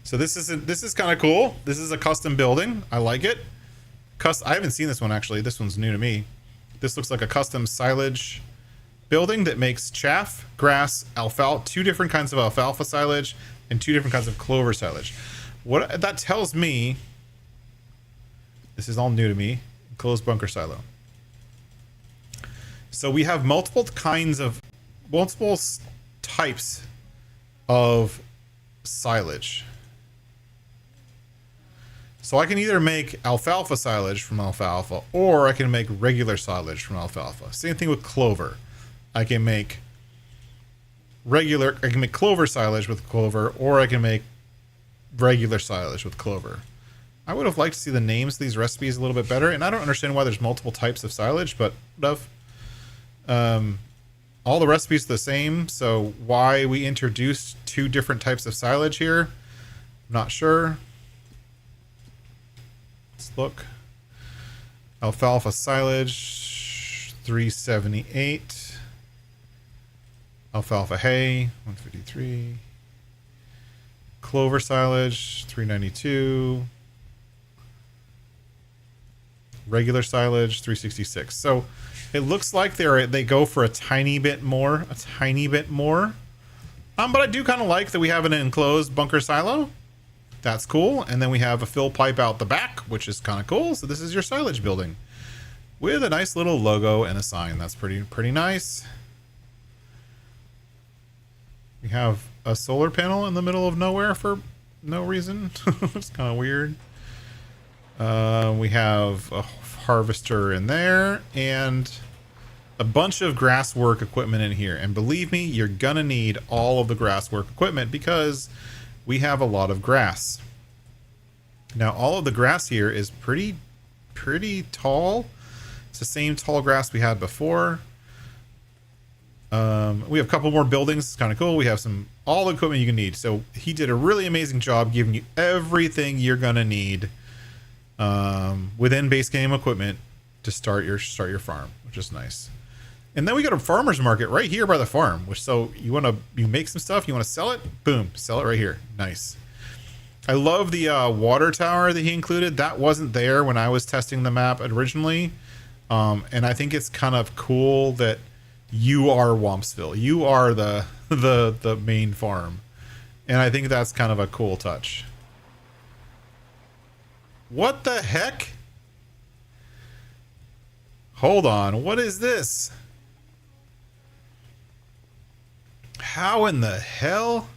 So this is kind of cool. This is a custom building. I like it. I haven't seen this one actually. This one's new to me. This looks like a custom silage building that makes chaff, grass, alfalfa, 2 different kinds of alfalfa silage and 2 different kinds of clover silage. What that tells me, this is all new to me, closed bunker silo. So we have multiple types of silage. So I can either make alfalfa silage from alfalfa, or I can make regular silage from alfalfa. Same thing with clover. I can make clover silage with clover, or I can make regular silage with clover. I would have liked to see the names of these recipes a little bit better, and I don't understand why there's multiple types of silage, but all the recipes are the same, so why we introduced 2 different types of silage here, I'm not sure. Let's look. Alfalfa silage 378. Alfalfa hay 153. Clover silage 392. Regular silage 366. So it looks like they go for a tiny bit more. But I do kind of like that we have an enclosed bunker silo. That's cool. And then we have a fill pipe out the back, which is kind of cool. So this is your silage building with a nice little logo and a sign. That's pretty nice. We have a solar panel in the middle of nowhere for no reason. It's kind of weird. We have a harvester in there and a bunch of grass work equipment in here. And believe me, you're gonna need all of the grass work equipment because we have a lot of grass. Now, all of the grass here is pretty tall. It's the same tall grass we had before. We have a couple more buildings. It's kind of cool. We have all the equipment you can need. So he did a really amazing job giving you everything you're gonna need within base game equipment to start your farm, which is nice. And then we got a farmer's market right here by the farm, which so you make some stuff, you want to sell it, boom, sell it right here. Nice. I love the water tower that he included. That wasn't there when I was testing the map originally. And I think it's kind of cool that you are Wompsville. You are the main farm. And I think that's kind of a cool touch. What the heck? Hold on, what is this? How in the hell?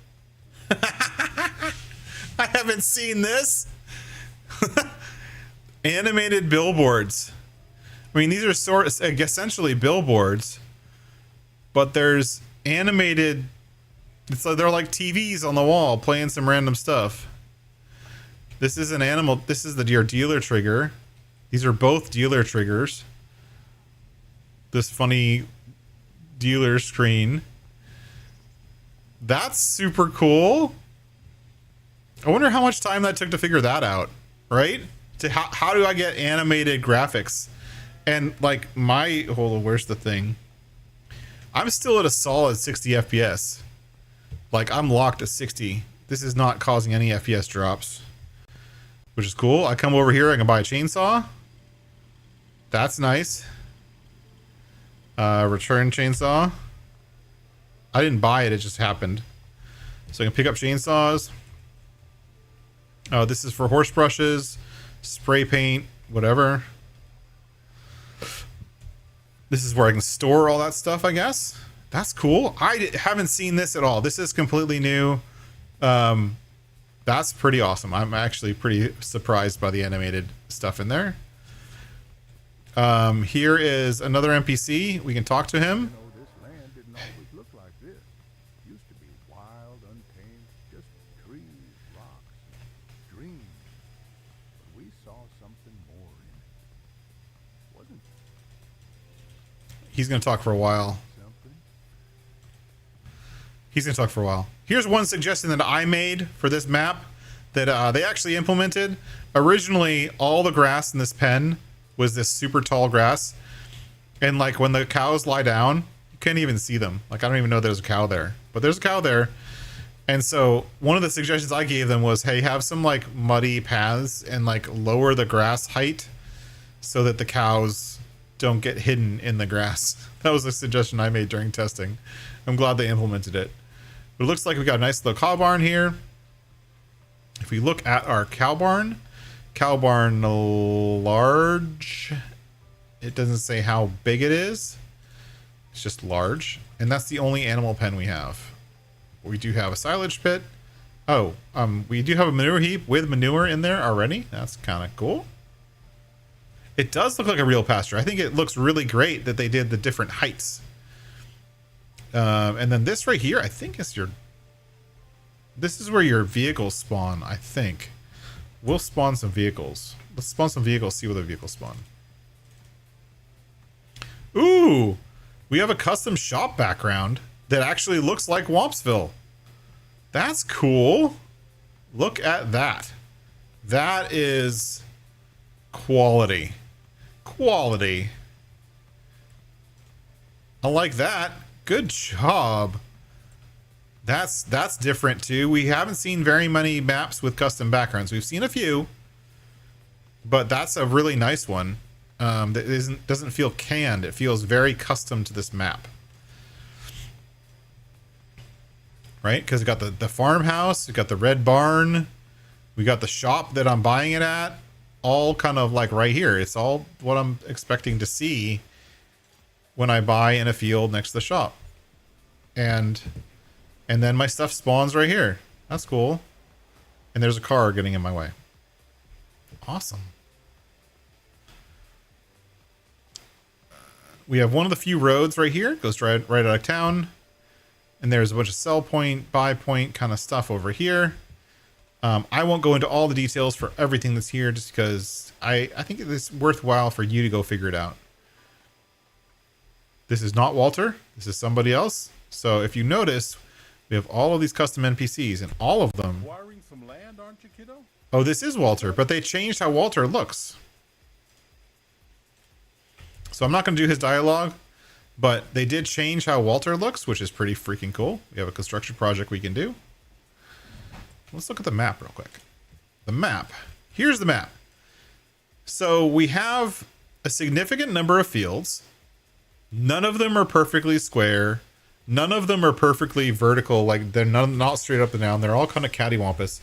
I haven't seen this. Animated billboards. I mean, these are essentially billboards, but there's animated. It's like they're like TVs on the wall playing some random stuff. This is an animal. This is the dealer trigger. These are both dealer triggers. This funny dealer screen. That's super cool. I wonder how much time that took to figure that out, right? How do I get animated graphics? And like hold on, where's the thing? I'm still at a solid 60 FPS. Like I'm locked at 60. This is not causing any FPS drops, which is cool. I come over here, I can buy a chainsaw. That's nice. Return chainsaw. I didn't buy it, it just happened. So I can pick up chainsaws. Oh, this is for horse brushes, spray paint, whatever. This is where I can store all that stuff, I guess. That's cool. I haven't seen this at all. This is completely new. That's pretty awesome. I'm actually pretty surprised by the animated stuff in there. Here is another NPC. We can talk to him. You know, this land didn't always look like this. It used to be wild, untamed, just trees, rocks, and dreams. But we saw something more in it. Wasn't He's going to talk for a while. something? He's going to talk for a while. Here's one suggestion that I made for this map that they actually implemented. Originally, all the grass in this pen was this super tall grass. And like when the cows lie down, you can't even see them. Like I don't even know there's a cow there, but there's a cow there. And so one of the suggestions I gave them was, hey, have some like muddy paths and like lower the grass height so that the cows don't get hidden in the grass. That was a suggestion I made during testing. I'm glad they implemented it. But it looks like we got a nice little cow barn here. If we look at our cow barn large, it doesn't say how big it is. It's just large. And that's the only animal pen we have. We do have a silage pit. Oh, we do have a manure heap with manure in there already. That's kind of cool. It does look like a real pasture. I think it looks really great that they did the different heights. And then this right here, I think is this is where your vehicles spawn, I think. We'll spawn some vehicles. Let's spawn some vehicles, see where the vehicles spawn. Ooh, we have a custom shop background that actually looks like Wompsville. That's cool. Look at that. That is quality. Quality. I like that. Good job. That's different too. We haven't seen very many maps with custom backgrounds. We've seen a few, but that's a really nice one. That doesn't feel canned. It feels very custom to this map. Right? Because we got the farmhouse, we got the red barn, we got the shop that I'm buying it at, all kind of like right here. It's all what I'm expecting to see when I buy in a field next to the shop. And then my stuff spawns right here. That's cool. And there's a car getting in my way. Awesome. We have one of the few roads right here. It goes right out of town. And there's a bunch of sell point, buy point kind of stuff over here. I won't go into all the details for everything that's here just because I think it's worthwhile for you to go figure it out. This is not Walter. This is somebody else. So if you notice, we have all of these custom NPCs and all of them. Acquiring some land, aren't you, kiddo? Oh, this is Walter, but they changed how Walter looks. So I'm not going to do his dialogue, but they did change how Walter looks, which is pretty freaking cool. We have a construction project we can do. Let's look at the map real quick. The map. Here's the map. So we have a significant number of fields. None of them are perfectly square. None of them are perfectly vertical. Like they're not straight up and down. They're all kind of cattywampus.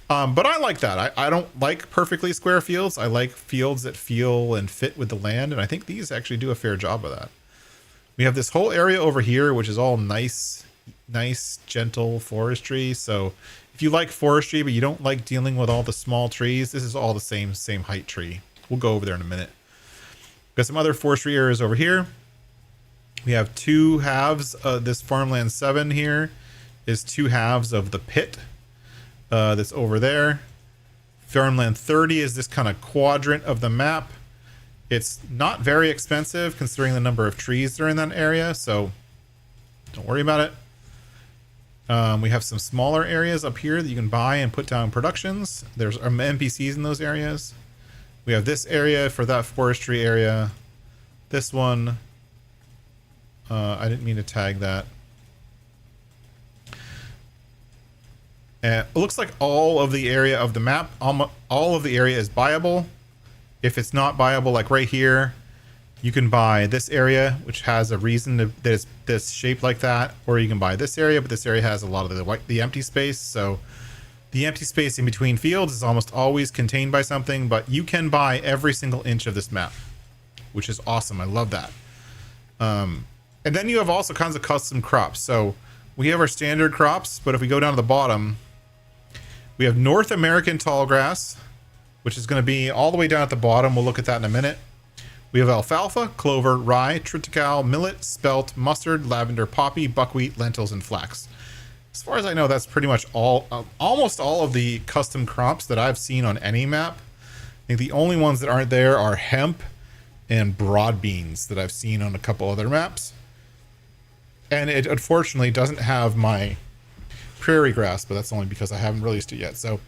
But I like that. I don't like perfectly square fields. I like fields that feel and fit with the land. And I think these actually do a fair job of that. We have this whole area over here, which is all nice, gentle forestry. So if you like forestry, but you don't like dealing with all the small trees, this is all the same height tree. We'll go over there in a minute. Got some other forestry areas over here. We have two halves. This farmland 7 here is two halves of the pit that's over there. Farmland 30 is this kind of quadrant of the map. It's not very expensive considering the number of trees that are in that area, so don't worry about it. We have some smaller areas up here that you can buy and put down productions. There's NPCs in those areas. We have this area for that forestry area. This one. I didn't mean to tag that. It looks like all of the area of the map, all of the area is buyable. If it's not buyable, like right here, you can buy this area, which has a reason that's shaped like that, or you can buy this area, but this area has a lot of the empty space. So the empty space in between fields is almost always contained by something, but you can buy every single inch of this map, which is awesome. I love that. And then you have also kinds of custom crops. So we have our standard crops, but if we go down to the bottom, we have North American tall grass, which is going to be all the way down at the bottom. We'll look at that in a minute. We have alfalfa, clover, rye, triticale, millet, spelt, mustard, lavender, poppy, buckwheat, lentils, and flax. As far as I know, that's pretty much all, almost all of the custom crops that I've seen on any map. I think the only ones that aren't there are hemp and broad beans that I've seen on a couple other maps. And it unfortunately doesn't have my prairie grass, but that's only because I haven't released it yet. So,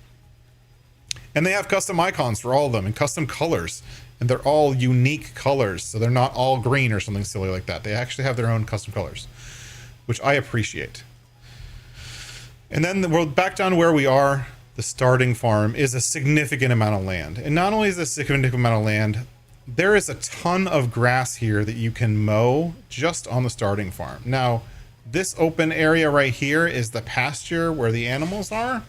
and they have custom icons for all of them and custom colors, and they're all unique colors. So they're not all green or something silly like that. They actually have their own custom colors, which I appreciate. And then we're back down to where we are. The starting farm is a significant amount of land. And not only is it a significant amount of land, there is a ton of grass here that you can mow just on the starting farm. Now, this open area right here is the pasture where the animals are.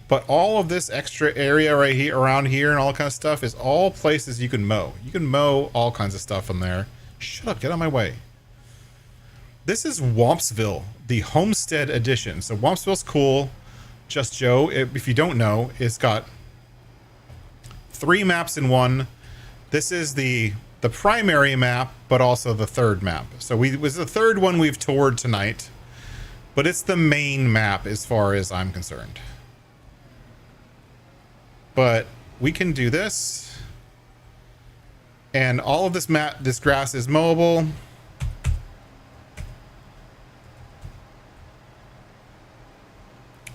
But all of this extra area right here, around here and all that kind of stuff is all places you can mow. You can mow all kinds of stuff in there. Shut up, get out of my way. This is Wompsville, the Homestead Edition. So Wompsville's cool. Just Joe, if you don't know, it's got 3 maps in one. This is the primary map, but also the third map. So it was the third one we've toured tonight, but it's the main map as far as I'm concerned. But we can do this, and all of this grass is mowable.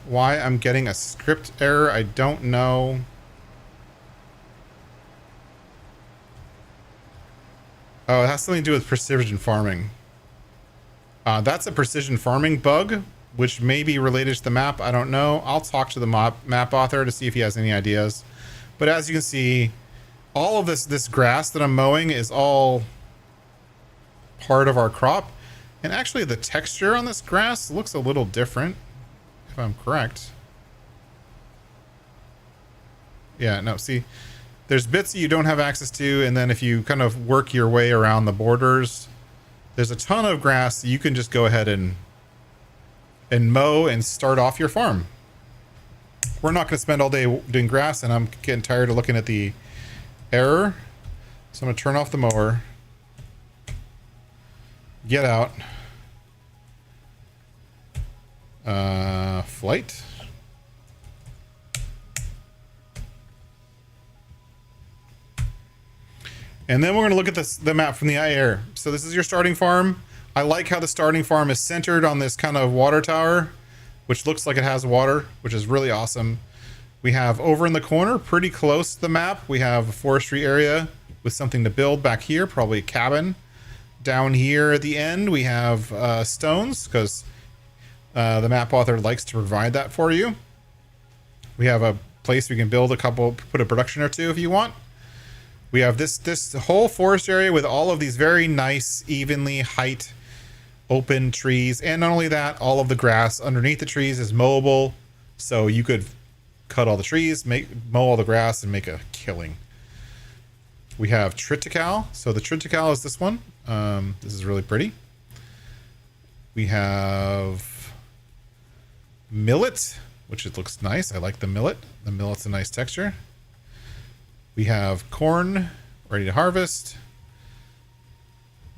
Why I'm getting a script error, I don't know. Oh, it has something to do with precision farming. That's a precision farming bug, which may be related to the map. I don't know. I'll talk to the map author to see if he has any ideas. But as you can see, all of this grass that I'm mowing is all part of our crop. And actually the texture on this grass looks a little different, if I'm correct. Yeah, no, see, there's bits that you don't have access to, and then if you kind of work your way around the borders, there's a ton of grass that you can just go ahead and mow and start off your farm. We're not going to spend all day doing grass, and I'm getting tired of looking at the error. So I'm going to turn off the mower. Get out. Flight. And then we're going to look at the map from the air. So this is your starting farm. I like how the starting farm is centered on this kind of water tower, which looks like it has water, which is really awesome. We have over in the corner, pretty close to the map, we have a forestry area with something to build back here, probably a cabin. Down here at the end, we have stones, because the map author likes to provide that for you. We have a place we can build put a production or two if you want. We have this whole forest area with all of these very nice, evenly height, open trees. And not only that, all of the grass underneath the trees is mowable. So you could cut all the trees, mow all the grass, and make a killing. We have triticale. So the triticale is this one. This is really pretty. We have millet, which it looks nice. I like the millet. The millet's a nice texture. We have corn ready to harvest.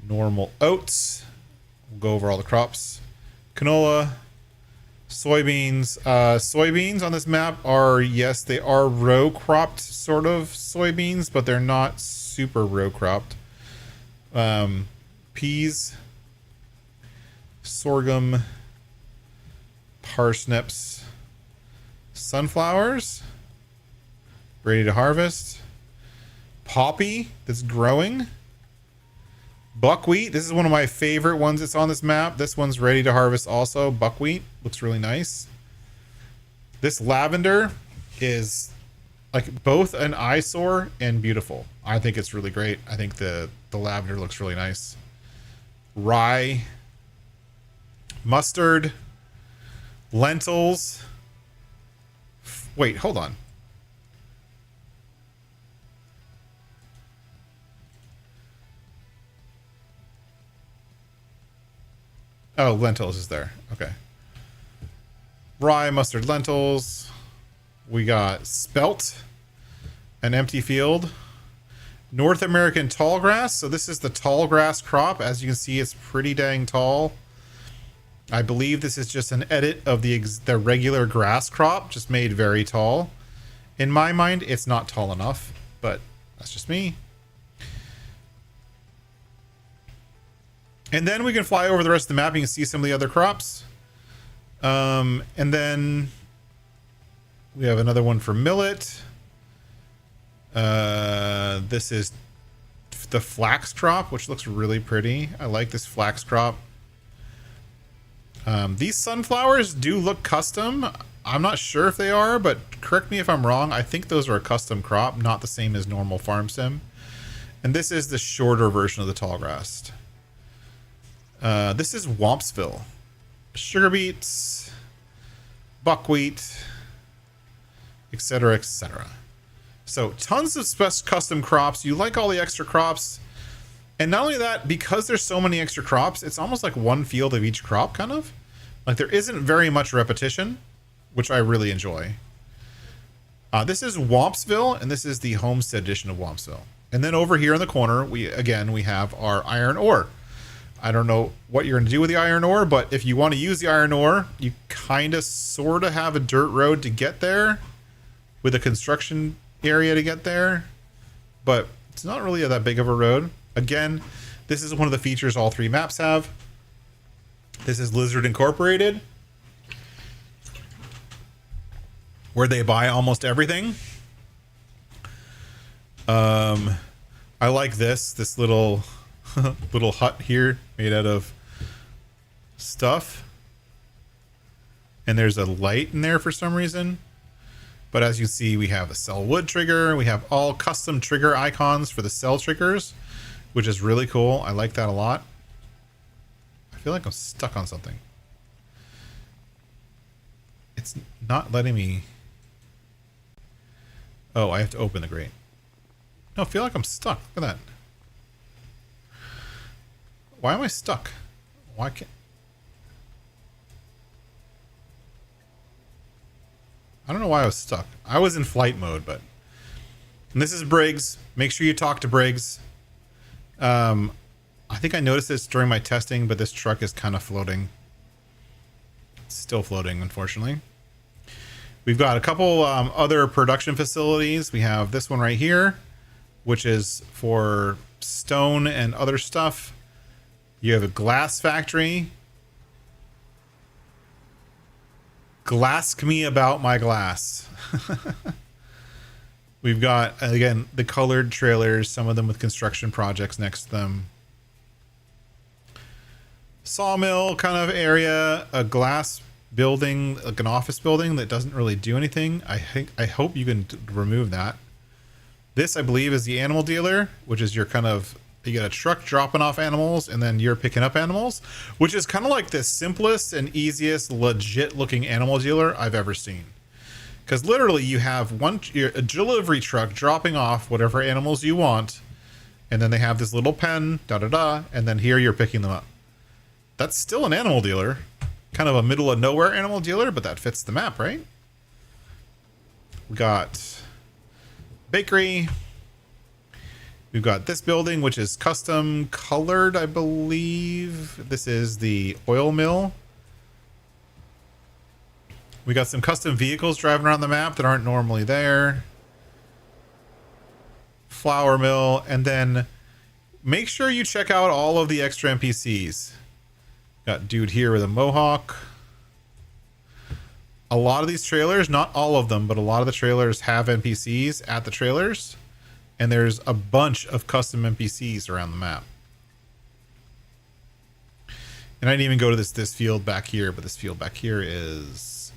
Normal oats. We'll go over all the crops. Canola. Soybeans. Soybeans on this map are, yes, they are row cropped sort of soybeans, but they're not super row cropped. Peas. Sorghum. Parsnips. Sunflowers. Ready to harvest. Poppy that's growing. Buckwheat. This is one of my favorite ones that's on this map. This one's ready to harvest also. Buckwheat looks really nice. This lavender is like both an eyesore and beautiful. I think it's really great. I think the lavender looks really nice. Rye. Mustard. Lentils. Wait, hold on. Oh, lentils is there. Okay. Rye, mustard, lentils. We got spelt, an empty field. North American tall grass. So this is the tall grass crop. As you can see, it's pretty dang tall. I believe this is just an edit of the regular grass crop, just made very tall. In my mind, it's not tall enough, but that's just me. And then we can fly over the rest of the map. You can see some of the other crops. And then we have another one for millet. This is the flax crop, which looks really pretty. I like this flax crop. These sunflowers do look custom. I'm not sure if they are, but correct me if I'm wrong. I think those are a custom crop, not the same as normal farm sim. And this is the shorter version of the tall grass. This is Wompsville. Sugar beets, buckwheat, etc., etc. So tons of custom crops. You like all the extra crops. And not only that, because there's so many extra crops, it's almost like one field of each crop, kind of. Like there isn't very much repetition, which I really enjoy. This is Wompsville, and this is the Homestead edition of Wompsville. And then over here in the corner, we have our iron ore. I don't know what you're going to do with the iron ore, but if you want to use the iron ore, you kind of sort of have a dirt road to get there with a construction area to get there, but it's not really that big of a road. Again, this is one of the features all three maps have. This is Lizard Incorporated, where they buy almost everything. I like this little little hut here made out of stuff, and there's a light in there for some reason. But as you see, we have a cell wood trigger. We have all custom trigger icons for the cell triggers, which is really cool. I like that a lot. I feel like I'm stuck on something. It's not letting me. Oh, I have to open the grate. No, I feel like I'm stuck. Look at that. Why am I stuck? Why can't... I don't know why I was stuck. I was in flight mode, but... And this is Briggs. Make sure you talk to Briggs. I think I noticed this during my testing, but this truck is kind of floating. It's still floating, unfortunately. We've got a couple other production facilities. We have this one right here, which is for stone and other stuff. You have a glass factory. Glask me about my glass. We've got, again, the colored trailers, some of them with construction projects next to them. Sawmill kind of area, a glass building, like an office building that doesn't really do anything. I hope you can remove that. This, I believe, is the animal dealer, which is your kind of, you got a truck dropping off animals and then you're picking up animals, which is kind of like the simplest and easiest legit looking animal dealer I've ever seen. Because literally you have a delivery truck dropping off whatever animals you want, and then they have this little pen, and then here you're picking them up. That's still an animal dealer. Kind of a middle of nowhere animal dealer, but that fits the map, right? We got bakery. We've got this building, which is custom colored, I believe. This is the oil mill. We got some custom vehicles driving around the map that aren't normally there. Flour mill. And then make sure you check out all of the extra NPCs. Got dude here with a mohawk. A lot of these trailers, not all of them, but a lot of the trailers have NPCs at the trailers. And there's a bunch of custom NPCs around the map. And I didn't even go to this field back here, but this field back here is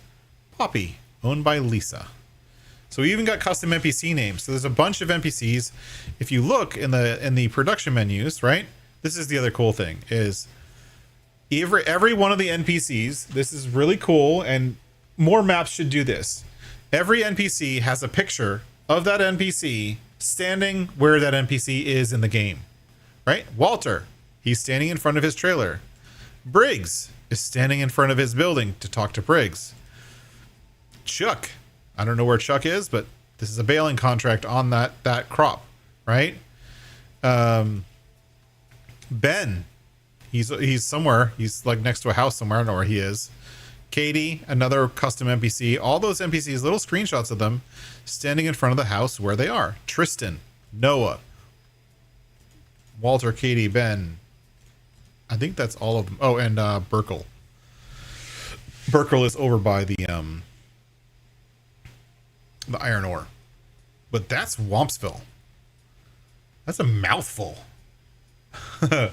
Poppy, owned by Lisa. So we even got custom NPC names. So there's a bunch of NPCs. If you look in the production menus, right? This is the other cool thing is every one of the NPCs, this is really cool, and more maps should do this. Every NPC has a picture of that NPC standing where that NPC is in the game, right? Walter, he's standing in front of his trailer. Briggs is standing in front of his building to talk to Briggs. Chuck, I don't know where Chuck is, but this is a baling contract on that crop, right? Ben, he's somewhere. He's like next to a house somewhere. I don't know where he is. Katie, another custom NPC. All those NPCs, little screenshots of them standing in front of the house where they are. Tristan, Noah, Walter, Katie, Ben. I think that's all of them. Oh, and Burkle. Burkle is over by the iron ore. But that's Wompsville. That's a mouthful. But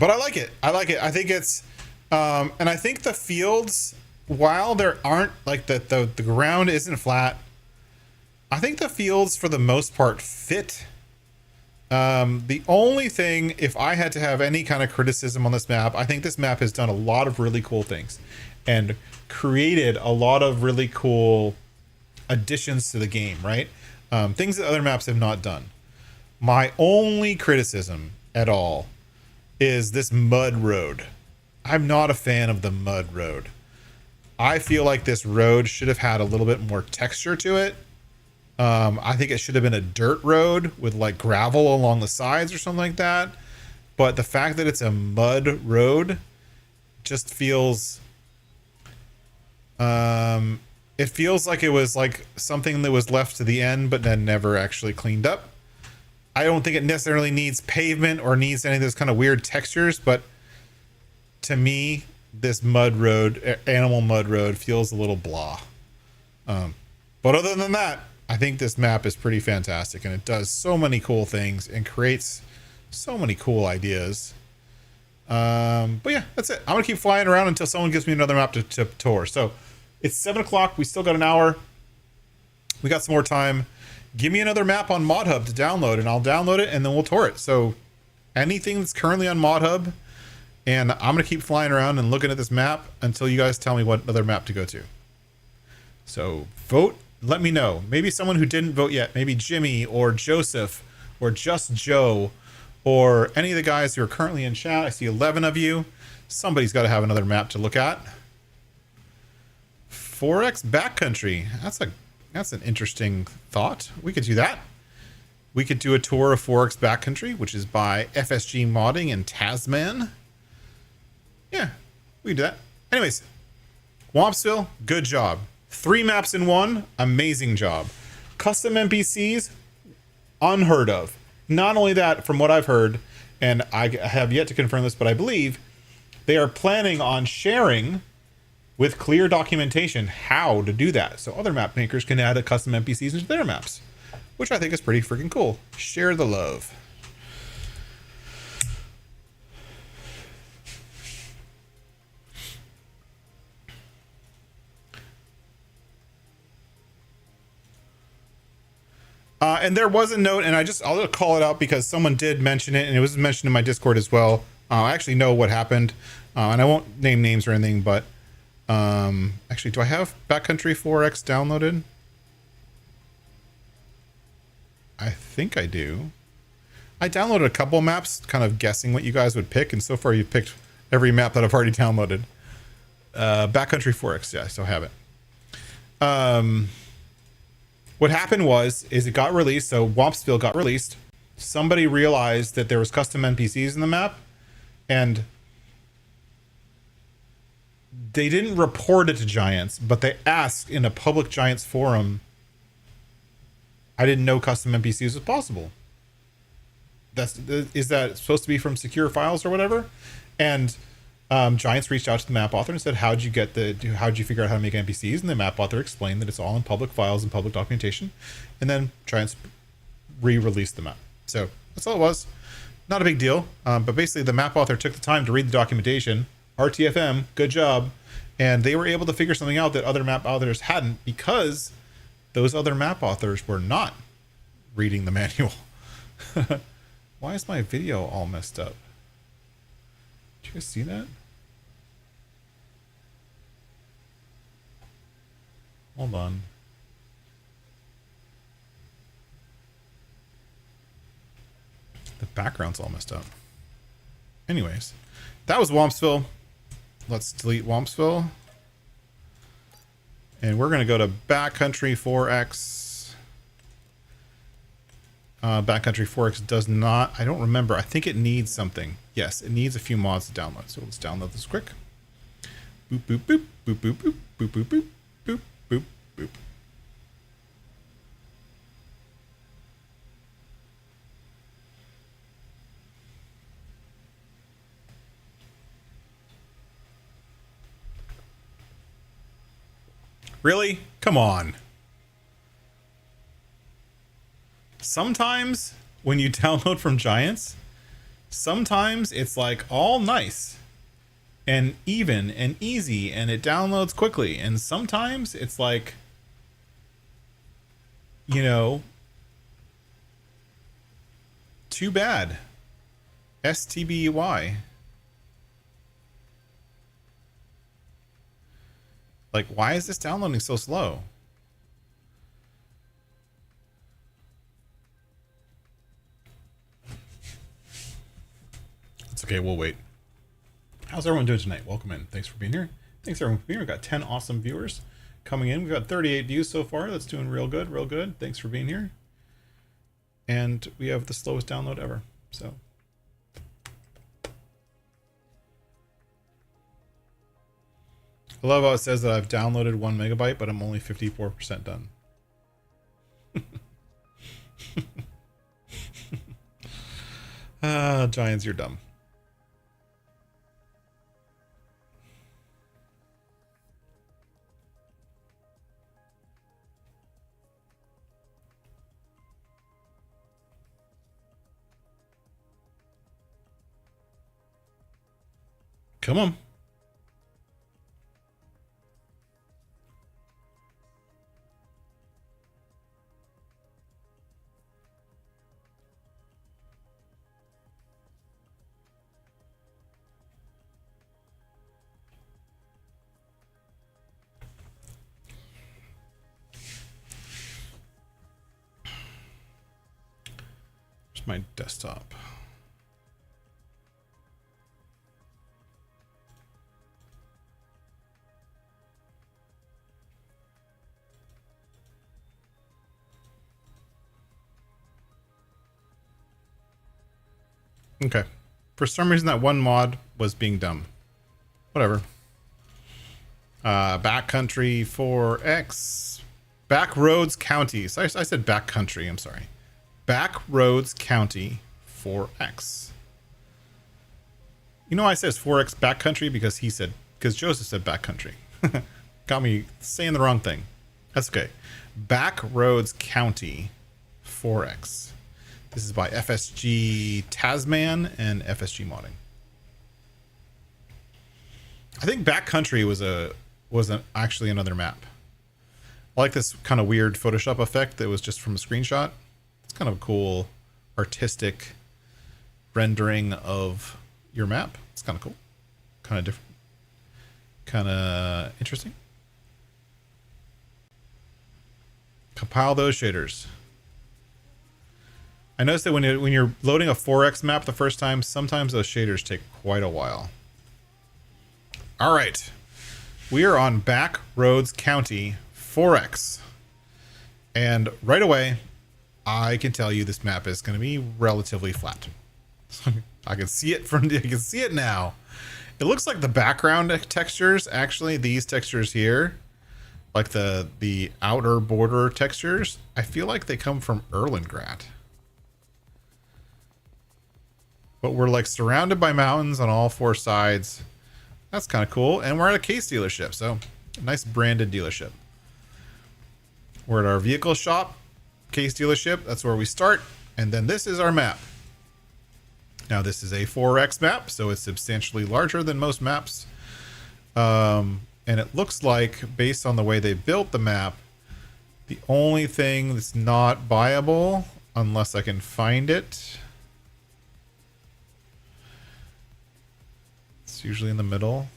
I like it. I think it's and I think the fields, while there aren't like the ground isn't flat, I think the fields for the most part fit. The only thing, if I had to have any kind of criticism on this map, I think this map has done a lot of really cool things and created a lot of really cool additions to the game, right? Things that other maps have not done. My only criticism at all is this mud road. I'm not a fan of the mud road. I feel like this road should have had a little bit more texture to it. I think it should have been a dirt road with like gravel along the sides or something like that. But the fact that it's a mud road just feels it feels like it was like something that was left to the end but then never actually cleaned up. I don't think it necessarily needs pavement or needs any of those kind of weird textures, but to me, this mud road, animal mud road, feels a little blah. But other than that, I think this map is pretty fantastic, and it does so many cool things and creates so many cool ideas. But yeah, that's it. I'm gonna keep flying around until someone gives me another map to tour. So it's 7 o'clock. We still got an hour. We got some more time. Give me another map on ModHub to download, and I'll download it, and then we'll tour it. So anything that's currently on ModHub, and I'm gonna keep flying around and looking at this map until you guys tell me what other map to go to. So vote. Let me know. Maybe someone who didn't vote yet, maybe Jimmy or Joseph or Just Joe or any of the guys who are currently in chat. I see 11 of you. Somebody's got to have another map to look at. 4X Backcountry. That's an interesting thought. We could do that. We could do a tour of 4X Backcountry, which is by FSG Modding in Tasman. Yeah, we could do that. Anyways, Wompsville, good job. 3 maps in 1, amazing job. Custom NPCs, unheard of. Not only that, from what I've heard, and I have yet to confirm this, but I believe they are planning on sharing with clear documentation how to do that. So other map makers can add a custom NPCs into their maps, which I think is pretty freaking cool. Share the love. And there was a note, and I'll call it out because someone did mention it, and it was mentioned in my Discord as well. I actually know what happened, and I won't name names or anything, but actually, do I have Backcountry 4X downloaded? I think I do. I downloaded a couple maps, kind of guessing what you guys would pick, and so far you've picked every map that I've already downloaded. Backcountry 4X, yeah, I still have it. What happened is it got released, so Wompsville got released. Somebody realized that there was custom NPCs in the map, and they didn't report it to Giants, but they asked in a public Giants forum. I didn't know custom NPCs was possible. Is that supposed to be from secure files or whatever? And Giants reached out to the map author and said, how'd you figure out how to make NPCs? And the map author explained that it's all in public files and public documentation. And then Giants re-released the map. So that's all it was. Not a big deal. But basically the map author took the time to read the documentation. RTFM, good job. And they were able to figure something out that other map authors hadn't, because those other map authors were not reading the manual. Why is my video all messed up? Did you guys see that? Hold on. The background's all messed up. Anyways, that was Wompsville. Let's delete Wompsville. And we're going to go to Backcountry 4X. Backcountry 4X does not. I don't remember. I think it needs something. Yes, it needs a few mods to download. So let's download this quick. Boop, boop, boop, boop, boop, boop, boop, boop, boop, boop, boop, boop. Really? Come on. Sometimes when you download from Giants, sometimes it's like all nice and even and easy and it downloads quickly. And sometimes it's like, you know, too bad. STBY. Like, why is this downloading so slow? It's okay, we'll wait. How's everyone doing tonight? Welcome in. Thanks for being here. Thanks everyone for being here. We've got 10 awesome viewers coming in. We've got 38 views so far. That's doing real good, real good. Thanks for being here. And we have the slowest download ever. So I love how it says that I've downloaded 1 megabyte, but I'm only 54% done. Giants, you're dumb. Come on. Where's my desktop? Okay. For some reason, that one mod was being dumb. Whatever. Backcountry 4X. Backroads County. So I said Backcountry. I'm sorry. Backroads County 4X. You know why I says 4X Backcountry? Because Joseph said Backcountry. Got me saying the wrong thing. That's okay. Backroads County 4X. This is by FSG Tasman and FSG Modding. I think Backcountry was actually another map. I like this kind of weird Photoshop effect that was just from a screenshot. It's kind of a cool artistic rendering of your map. It's kind of cool. Kind of different. Kind of interesting. Compile those shaders. I noticed that when you're loading a 4X map the first time, sometimes those shaders take quite a while. All right. We are on Backroads County 4X. And right away, I can tell you this map is going to be relatively flat. I can see it now. It looks like the background textures, actually, these textures here, like the outer border textures, I feel like they come from Erlengrad. But we're like surrounded by mountains on all four sides. That's kind of cool. And we're at a Case dealership, so a nice branded dealership. We're at our vehicle shop, Case dealership. That's where we start. And then this is our map. Now this is a 4X map, so it's substantially larger than most maps. And it looks like, based on the way they built the map, the only thing that's not buyable, unless I can find it, it's usually in the middle.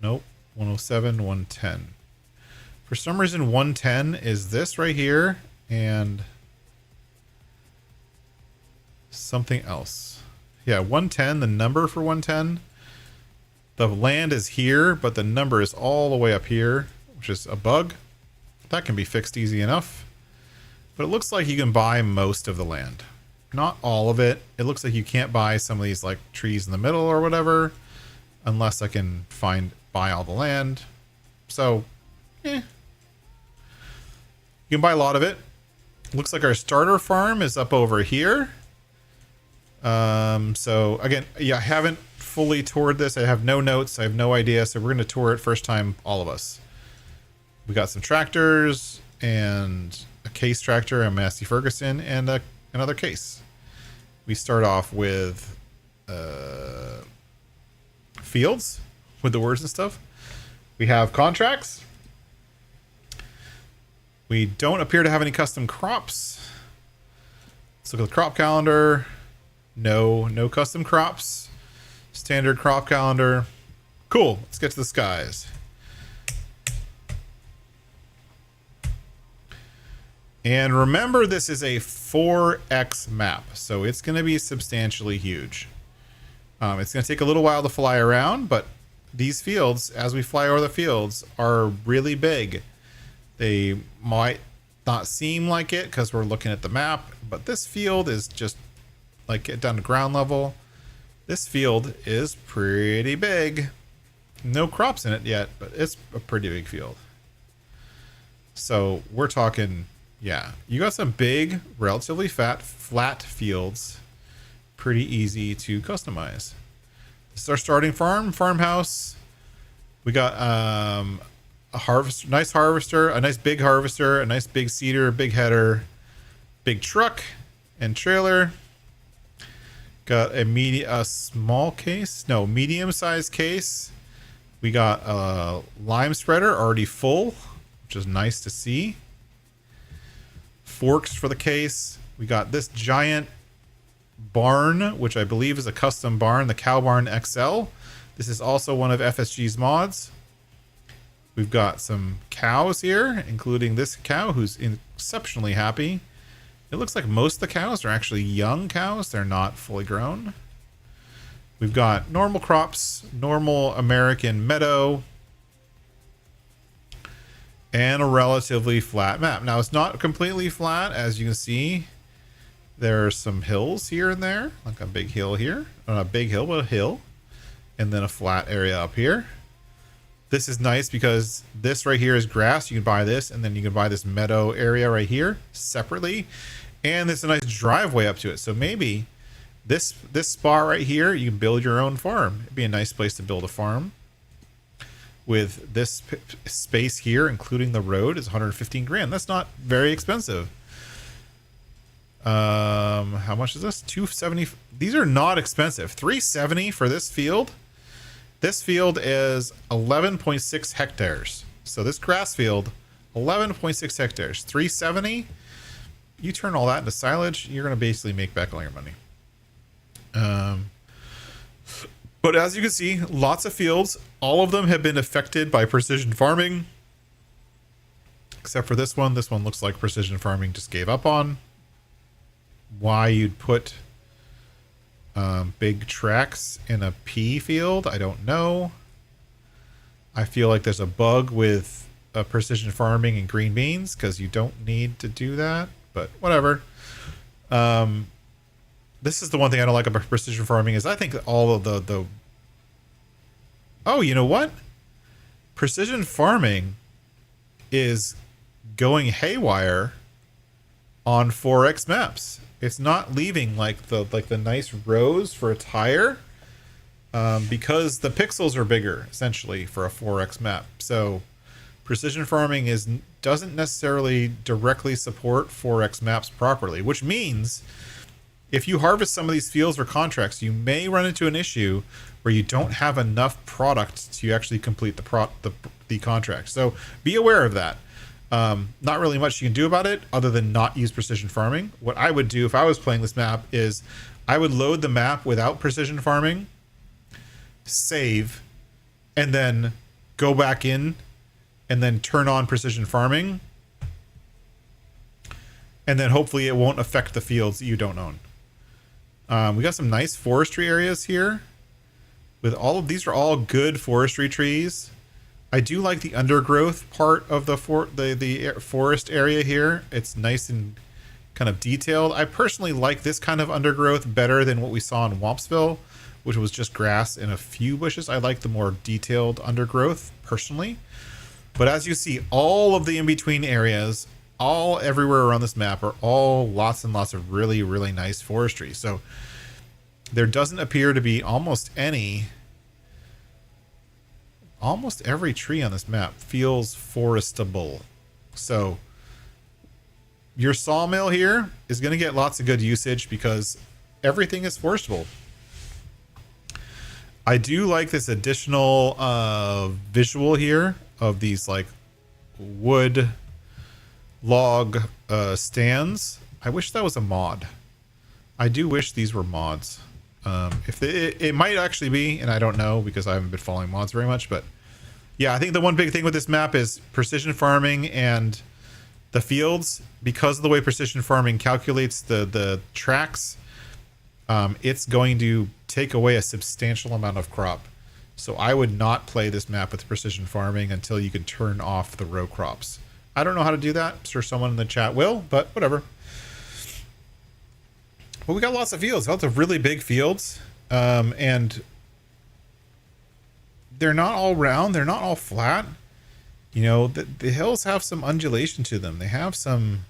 Nope. 107, 110. For some reason, 110 is this right here and something else. Yeah, 110, the number for 110. The land is here, but the number is all the way up here, which is a bug. That can be fixed easy enough. But it looks like you can buy most of the land. Not all of it. It looks like you can't buy some of these like trees in the middle or whatever. Unless I can buy all the land. So, you can buy a lot of it. Looks like our starter farm is up over here. So again, yeah, I haven't fully toured this. I have no notes. I have no idea. So we're going to tour it first time, all of us. We got some tractors and a case tractor, a Massey Ferguson, and another case. We start off with fields with the words and stuff. We have contracts. We don't appear to have any custom crops. Let's look at the crop calendar. No custom crops. Standard crop calendar. Cool. Let's get to the skies. And remember, this is a 4x map, so it's going to be substantially huge. It's going to take a little while to fly around, but these fields, as we fly over the fields, are really big. They might not seem like it because we're looking at the map, but this field is just like get down to ground level. This field is pretty big. No crops in it yet, but it's a pretty big field. So we're talking, yeah, you got some big, relatively flat fields. Pretty easy to customize. This is our starting farmhouse. We got a harvester, nice harvester, a nice big harvester, a nice big seeder, big header, big truck and trailer. Got a medium-sized case. We got a lime spreader already full, which is nice to see. Forks for the case. We got this giant barn, which I believe is a custom barn, the Cow Barn XL. This is also one of FSG's mods. We've got some cows here, including this cow who's exceptionally happy. It looks like most of the cows are actually young cows. They're not fully grown. We've got normal crops, normal American meadow, and a relatively flat map. Now, it's not completely flat. As you can see, there are some hills here and there, like a big hill here. Not a big hill, but a hill. And then a flat area up here. This is nice because this right here is grass. You can buy this, and then you can buy this meadow area right here separately. And there's a nice driveway up to it. So maybe this spot right here, you can build your own farm. It'd be a nice place to build a farm. With this space here, including the road, is 115 grand. That's not very expensive. How much is this? 270. These are not expensive. 370 for this field. This field is 11.6 hectares. So this grass field, 11.6 hectares. 370. You turn all that into silage, you're going to basically make back all your money. But as you can see, lots of fields. All of them have been affected by precision farming. Except for this one. This one looks like precision farming just gave up on. Why you'd put big tracks in a pea field, I don't know. I feel like there's a bug with precision farming and green beans because you don't need to do that. But whatever. This is the one thing I don't like about precision farming is I think all of the oh, you know what? Precision farming is going haywire on 4X maps. It's not leaving like the nice rows for a tire because the pixels are bigger essentially for a 4X map. So precision farming doesn't necessarily directly support 4X maps properly, which means if you harvest some of these fields or contracts, you may run into an issue where you don't have enough product to actually complete the contract. So be aware of that. Not really much you can do about it other than not use precision farming. What I would do if I was playing this map is I would load the map without precision farming, save, and then go back in and then turn on precision farming. And then hopefully it won't affect the fields that you don't own. We got some nice forestry areas here. With all of these are all good forestry trees. I do like the undergrowth part of the forest area here. It's nice and kind of detailed. I personally like this kind of undergrowth better than what we saw in Wampsville, which was just grass and a few bushes. I like the more detailed undergrowth personally. But as you see, all of the in-between areas, all everywhere around this map are all lots and lots of really, really nice forestry. So there doesn't appear to be almost every tree on this map feels forestable. So your sawmill here is going to get lots of good usage because everything is forestable. I do like this additional visual here of these like wood log stands. I wish that was a mod. I do wish these were mods. If it might actually be, and I don't know because I haven't been following mods very much, but yeah, I think the one big thing with this map is precision farming and the fields. Because of the way precision farming calculates the tracks, it's going to take away a substantial amount of crop. So I would not play this map with precision farming until you can turn off the row crops. I don't know how to do that. I'm sure someone in the chat will, but whatever. But we got lots of fields, lots of really big fields, and they're not all round. They're not all flat. You know, the hills have some undulation to them. They have some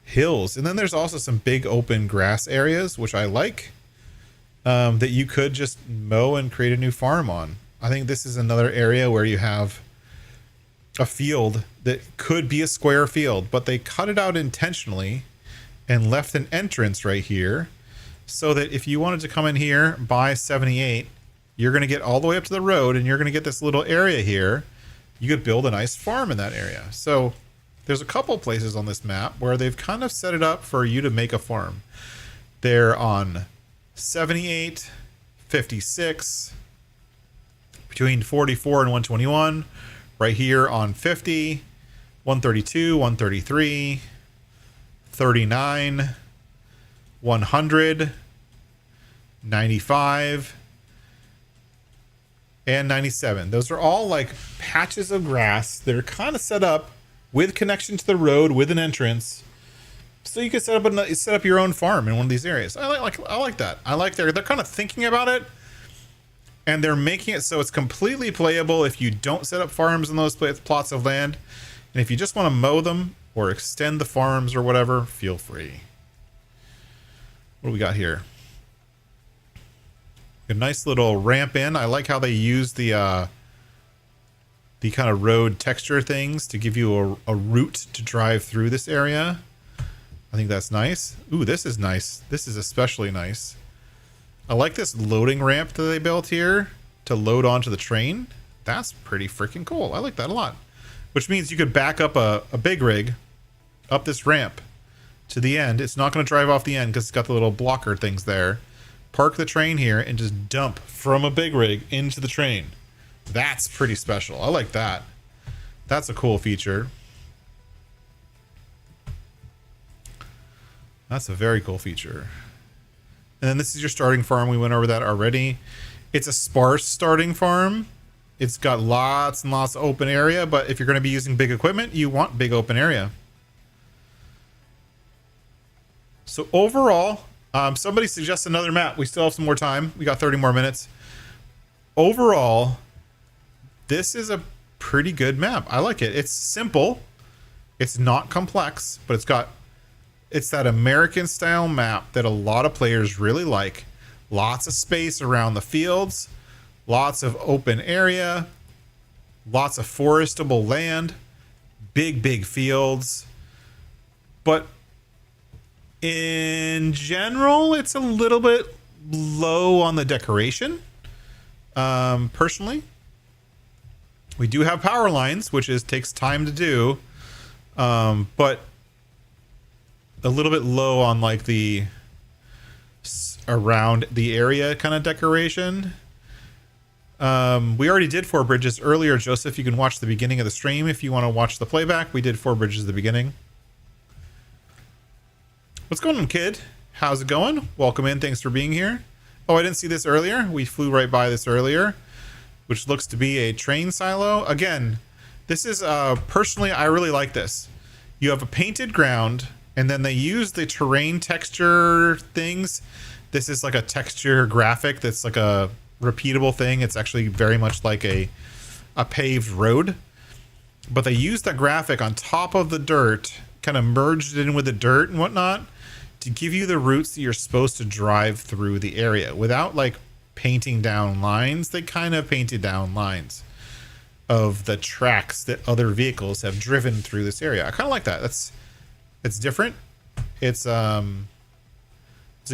hills, and then there's also some big open grass areas, which I like, that you could just mow and create a new farm on. I think this is another area where you have a field that could be a square field, but they cut it out intentionally and left an entrance right here so that if you wanted to come in here by 78, you're going to get all the way up to the road and you're going to get this little area here. You could build a nice farm in that area. So there's a couple places on this map where they've kind of set it up for you to make a farm. They're on 78, 56, between 44 and 121, right here on 50, 132, 133, 39, 100, 95, and 97. Those are all like patches of grass that are kind of set up with connection to the road with an entrance, so you can set up your own farm in one of these areas. I like that. I like they're kind of thinking about it, and they're making it so it's completely playable if you don't set up farms in those plots of land, and if you just want to mow them or extend the farms or whatever, feel free. What do we got here? A nice little ramp in. I like how they use the kind of road texture things to give you a route to drive through this area. I think that's nice. Ooh, this is nice. This is especially nice. I like this loading ramp that they built here to load onto the train. That's pretty freaking cool. I like that a lot. Which means you could back up a big rig up this ramp to the end. It's not going to drive off the end because it's got the little blocker things there. Park the train here and just dump from a big rig into the train. That's pretty special. I like that. That's a cool feature. That's a very cool feature. And then this is your starting farm. We went over that already. It's a sparse starting farm. It's got lots and lots of open area, but if you're going to be using big equipment, you want big open area. So overall, somebody suggests another map. We still have some more time. We got 30 more minutes. Overall, this is a pretty good map. I like it. It's simple. It's not complex, but it's that American style map that a lot of players really like. Lots of space around the fields, lots of open area, lots of forestable land, big fields. But in general, it's a little bit low on the decoration. Personally, we do have power lines, which takes time to do, but a little bit low on like the around the area kind of decoration. We already did 4 bridges earlier, Joseph. You can watch the beginning of the stream if you want to watch the playback. We did 4 bridges at the beginning. What's going on, kid? How's it going? Welcome in. Thanks for being here. Oh, I didn't see this earlier. We flew right by this earlier. which looks to be a train silo. Again, this is personally, I really like this. You have a painted ground, and then they use the terrain texture things. This is like a texture graphic that's like a repeatable thing. It's actually very much like a paved road, but they used that graphic on top of the dirt, kind of merged it in with the dirt and whatnot to give you the routes that you're supposed to drive through the area without like painting down lines. They kind of painted down lines of the tracks that other vehicles have driven through this area. I kind of like that. It's different. It's a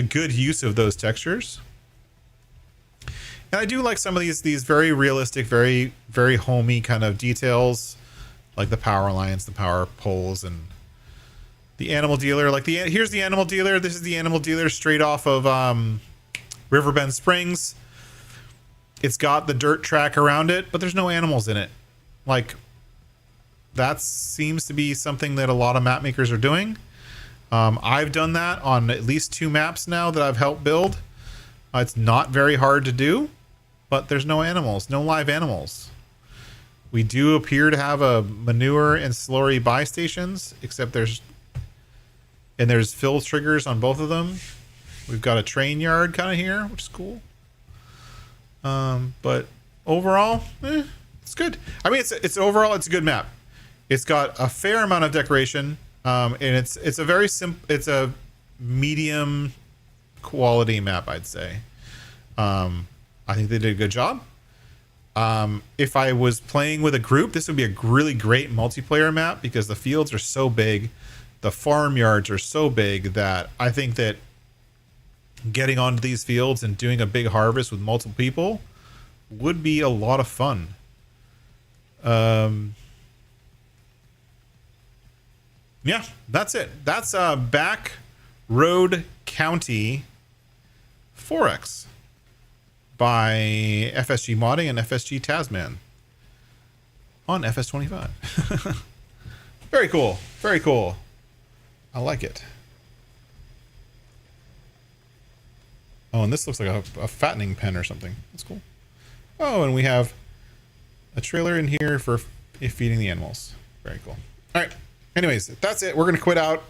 good use of those textures. And I do like some of these very realistic, very, very homey kind of details, like the power lines, the power poles, and the animal dealer. Like here's the animal dealer. This is the animal dealer straight off of Riverbend Springs. It's got the dirt track around it, but there's no animals in it. Like, that seems to be something that a lot of map makers are doing. I've done that on at least 2 maps now that I've helped build. It's not very hard to do, but there's no animals, no live animals. We do appear to have a manure and slurry buy stations, except there's fill triggers on both of them. We've got a train yard kind of here, which is cool. But overall, it's good. I mean, it's overall, it's a good map. It's got a fair amount of decoration, and it's a very it's a medium quality map, I'd say. I think they did a good job. If I was playing with a group, this would be a really great multiplayer map because the fields are so big, the farmyards are so big that I think that getting onto these fields and doing a big harvest with multiple people would be a lot of fun. Yeah, that's it. That's Back Road County 4X by FSG Modding and FSG Tasman on FS25. Very cool. Very cool. I like it. Oh, and this looks like a fattening pen or something. That's cool. Oh, and we have a trailer in here for feeding the animals. Very cool. All right. Anyways, that's it. We're going to quit out.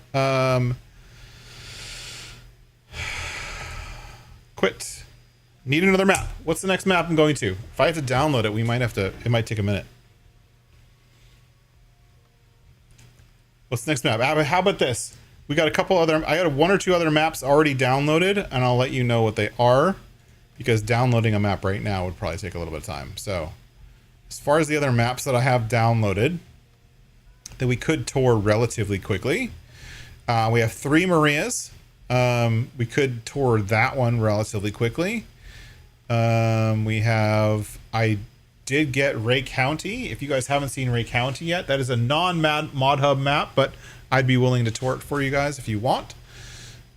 Quit. Need another map. What's the next map I'm going to? If I have to download it, it might take a minute. What's the next map? How about this? We got a couple other, I got 1 or 2 other maps already downloaded, and I'll let you know what they are, because downloading a map right now would probably take a little bit of time. So, as far as the other maps that I have downloaded, that we could tour relatively quickly, we have 3 Marias. We could tour that one relatively quickly. I did get Ray County. If you guys haven't seen Ray County yet, that is a non-ModHub map, but I'd be willing to tour it for you guys if you want.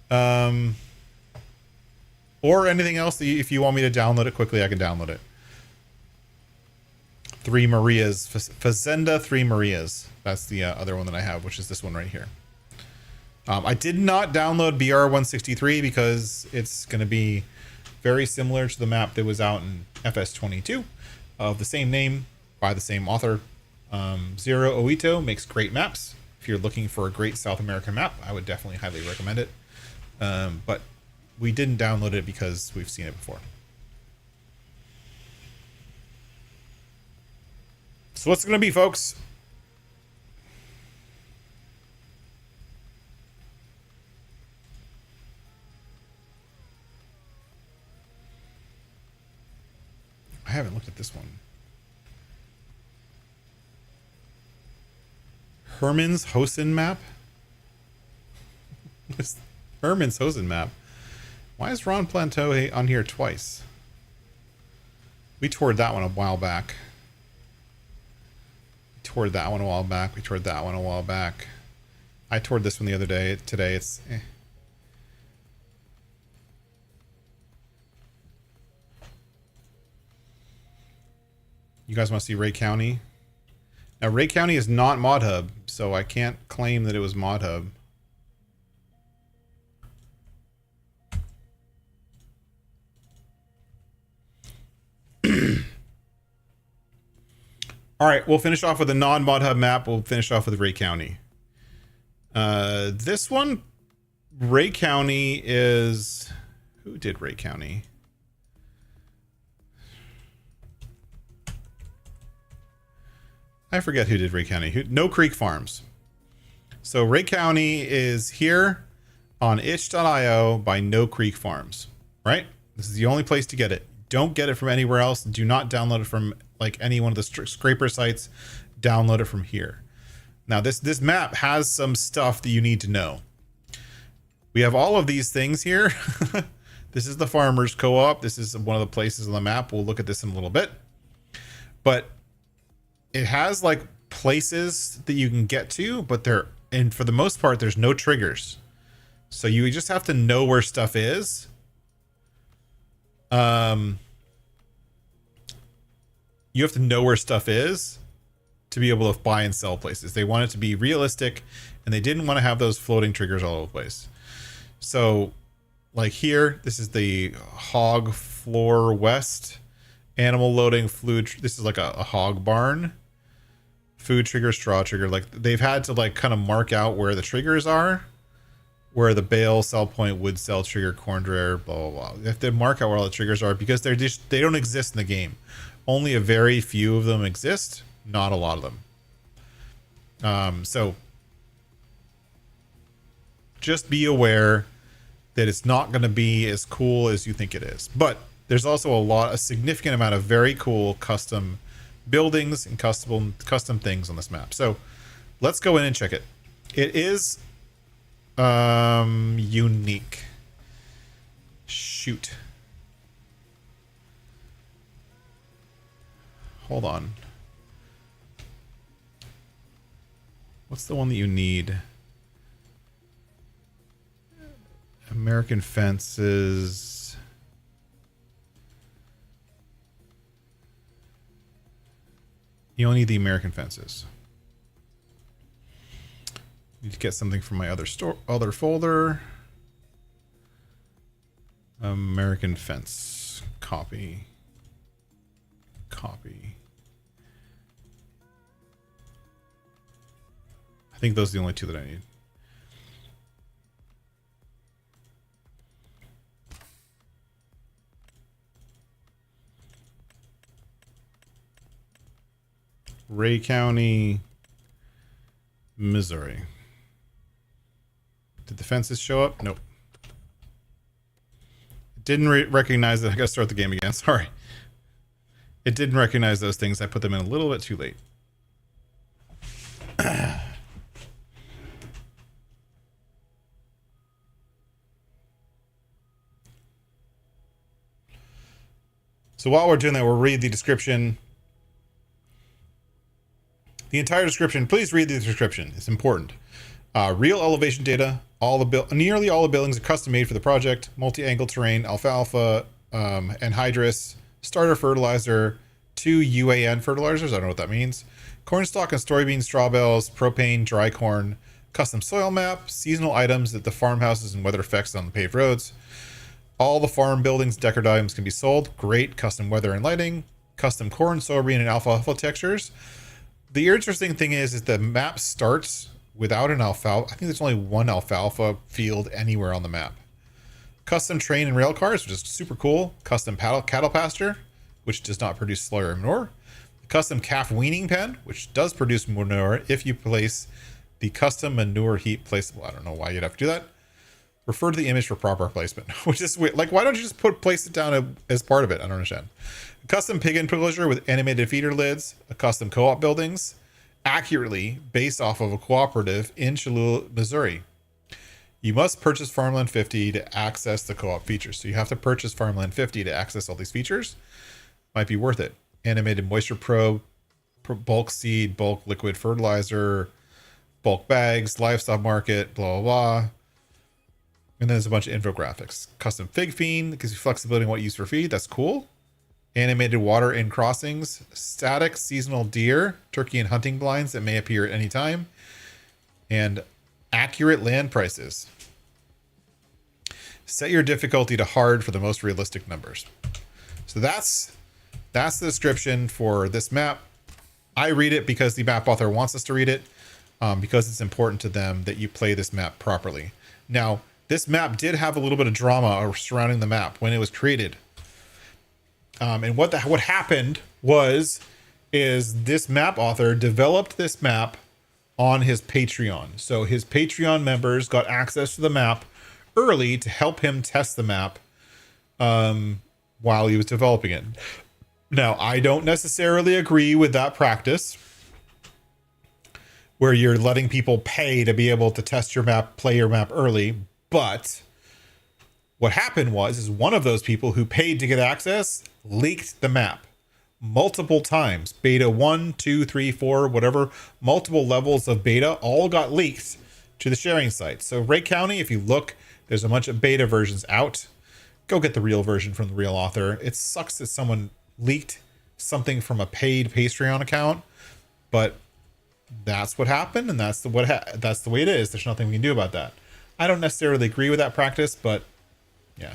Or anything else that if you want me to download it quickly, I can download it. 3 Marias. Fazenda 3 Marias. That's the other one that I have, which is this one right here. I did not download BR163 because it's going to be very similar to the map that was out in FS22 of the same name by the same author. Zero Oito makes great maps. If you're looking for a great South American map, I would definitely highly recommend it. But we didn't download it because we've seen it before. So what's it going to be, folks? I haven't looked at this one. Herman's Hosen map? Herman's Hosen map? Why is Ron Planteau on here twice? We toured that one a while back. We toured that one a while back. We toured that one a while back. I toured this one the other day. Today it's... You guys want to see Ray County? Now, Ray County is not ModHub, so I can't claim that it was ModHub. All right, we'll finish off with a non-ModHub map. We'll finish off with Ray County. This one, Ray County is... Who did Ray County? I forget who did Ray County. No Creek Farms. So Ray County is here on itch.io by No Creek Farms, right? This is the only place to get it. Don't get it from anywhere else. Do not download it from like any one of the scraper sites. Download it from here. Now this map has some stuff that you need to know. We have all of these things here. This is the farmers co-op. This is one of the places on the map. We'll look at this in a little bit. But it has like places that you can get to, but and for the most part, there's no triggers. So you just have to know where stuff is. You have to know where stuff is to be able to buy and sell places. They want it to be realistic, and they didn't want to have those floating triggers all over the place. So like here, this is the hog floor west, animal loading, food. This is like a hog barn, food trigger, straw trigger. Like they've had to like kind of mark out where the triggers are, where the bale, sell point, wood sell trigger, corn dryer, blah, blah, blah. They have to mark out where all the triggers are because they don't exist in the game. Only a very few of them exist, not a lot of them. So just be aware that it's not going to be as cool as you think it is. But there's also a significant amount of very cool custom buildings and custom things on this map. So let's go in and check it. It is unique. Shoot. Hold on. What's the one that you need? American fences. You only need the American fences. Need to get something from my other folder. American fence. Copy. I think those are the only two that I need. Ray County, Missouri. Did the fences show up? Nope. It didn't recognize that. I gotta start the game again. Sorry. It didn't recognize those things. I put them in a little bit too late. So while we're doing that, we'll read the description. The entire description. Please read the description. It's important. Real elevation data. Nearly all the buildings are custom made for the project. Multi-angle terrain, alfalfa, anhydrous, starter fertilizer, 2 UAN fertilizers. I don't know what that means. Corn stalk and soybean straw bales, propane, dry corn, custom soil map, seasonal items at the farmhouses and weather effects on the paved roads. All the farm buildings, decor items can be sold. Great custom weather and lighting, custom corn, soybean, and alfalfa textures. The interesting thing is the map starts without an alfalfa. I think there's only one alfalfa field anywhere on the map. Custom train and rail cars, which is super cool. Custom cattle pasture, which does not produce soil or manure. Custom calf weaning pen, which does produce manure if you place the custom manure heap placeable. I don't know why you'd have to do that. Refer to the image for proper placement, which is weird. Like, why don't you just place it down as part of it? I don't understand. Custom pig enclosure with animated feeder lids, a custom co-op buildings, accurately based off of a cooperative in Cholula, Missouri. You must purchase Farmland 50 to access the co-op features. So you have to purchase Farmland 50 to access all these features. Might be worth it. Animated moisture probe, bulk seed, bulk liquid fertilizer, bulk bags, livestock market, blah, blah, blah. And then there's a bunch of infographics. Custom fig fiend, that gives you flexibility in what you use for feed. That's cool. Animated water in crossings. Static seasonal deer, turkey and hunting blinds that may appear at any time. And accurate land prices. Set your difficulty to hard for the most realistic numbers. So that's the description for this map. I read it because the map author wants us to read it, because it's important to them that you play this map properly. Now, this map did have a little bit of drama surrounding the map when it was created. And what happened is this map author developed this map on his Patreon. So his Patreon members got access to the map early to help him test the map while he was developing it. Now, I don't necessarily agree with that practice where you're letting people pay to be able to test your map, play your map early. But what happened is one of those people who paid to get access leaked the map multiple times. Beta 1, 2, 3, 4, whatever, multiple levels of beta all got leaked to the sharing site. So Ray County, if you look, there's a bunch of beta versions out. Go get the real version from the real author. It sucks that someone leaked something from a paid Patreon account, but that's what happened, and that's the way it is. There's nothing we can do about that. I don't necessarily agree with that practice, but yeah.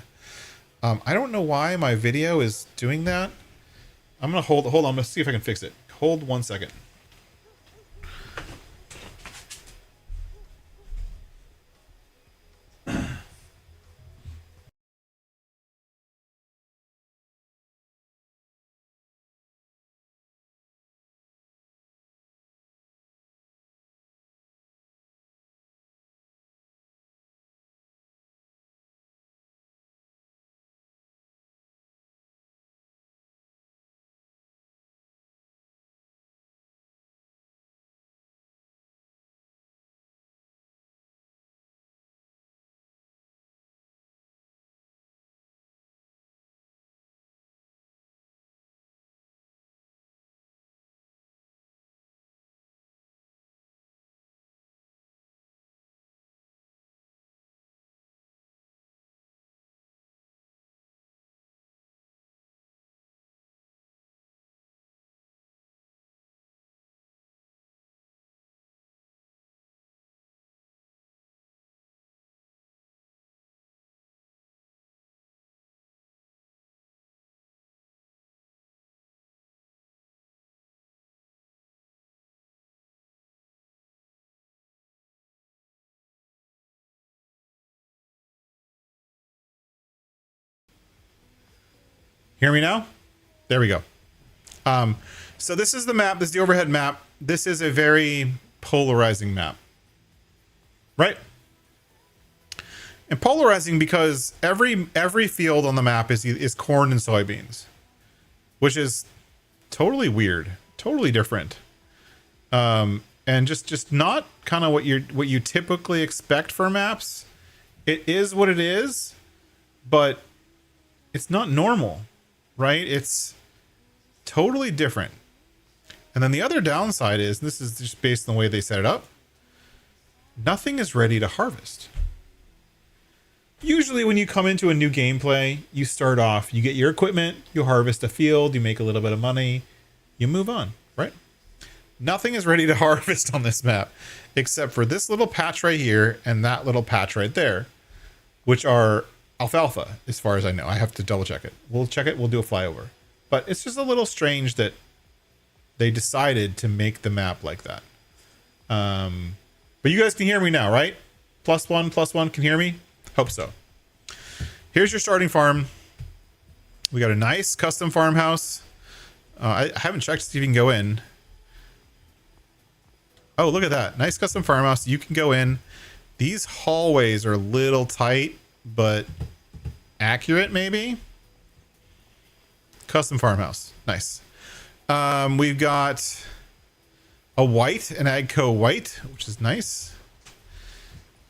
I don't know why my video is doing that. I'm gonna hold on. I'm gonna see if I can fix it. Hold 1 second. Hear me now? There we go. So this is the map. This is the overhead map. This is a very polarizing map, right? And polarizing because every field on the map is corn and soybeans, which is totally weird, totally different, and just not kind of what you typically expect for maps. It is what it is, but it's not normal. Right? It's totally different. And then the other downside is, this is just based on the way they set it up, nothing is ready to harvest. Usually when you come into a new gameplay, you start off, you get your equipment, you harvest a field, you make a little bit of money, you move on, right? Nothing is ready to harvest on this map, except for this little patch right here and that little patch right there, which are alfalfa, as far as I know. I have to double check it. We'll check it. We'll do a flyover. But it's just a little strange that they decided to make the map like that. But you guys can hear me now, right? +1 can hear me? Hope so. Here's your starting farm. We got a nice custom farmhouse. I haven't checked to see if you can go in. Oh, look at that. Nice custom farmhouse. You can go in. These hallways are a little tight, but accurate maybe. Custom farmhouse. Nice. We've got a white, an Agco white, which is nice.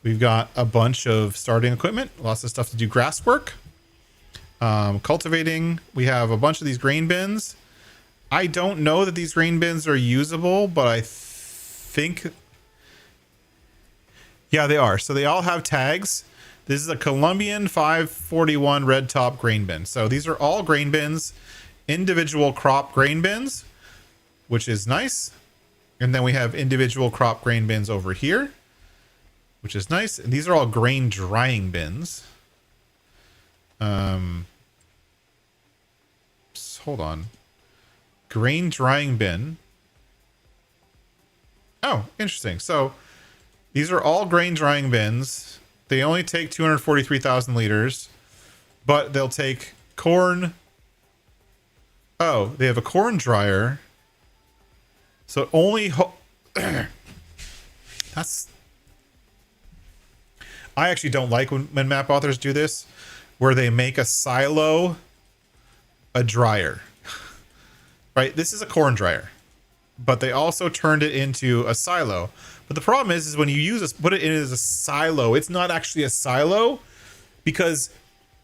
We've got a bunch of starting equipment, lots of stuff to do grass work. Cultivating, we have a bunch of these grain bins. I don't know that these grain bins are usable, but I think, yeah, they are. So they all have tags. This is a Colombian 541 red top grain bin. So these are all grain bins, individual crop grain bins, which is nice. And then we have individual crop grain bins over here, which is nice. And these are all grain drying bins. Hold on. Grain drying bin. Oh, interesting. So these are all grain drying bins. They only take 243,000 liters, but they'll take corn. Oh, they have a corn dryer. So only that's. I actually don't like when map authors do this, where they make a silo a dryer. Right? This is a corn dryer, but they also turned it into a silo. But the problem is when you put it in as a silo, it's not actually a silo because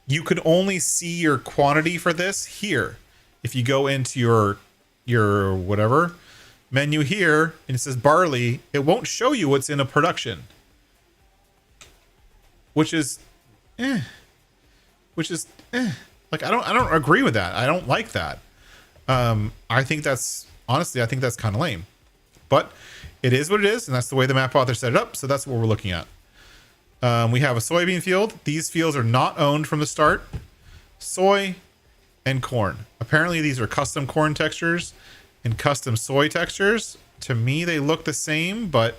you could only see your quantity for this here. If you go into your whatever menu here and it says barley, it won't show you what's in a production, which is like I don't agree with that. I don't like that. I think that's kind of lame, but it is what it is, and that's the way the map author set it up. So that's what we're looking at. We have a soybean field. These fields are not owned from the start. Soy and corn. Apparently these are custom corn textures and custom soy textures. To me, they look the same, but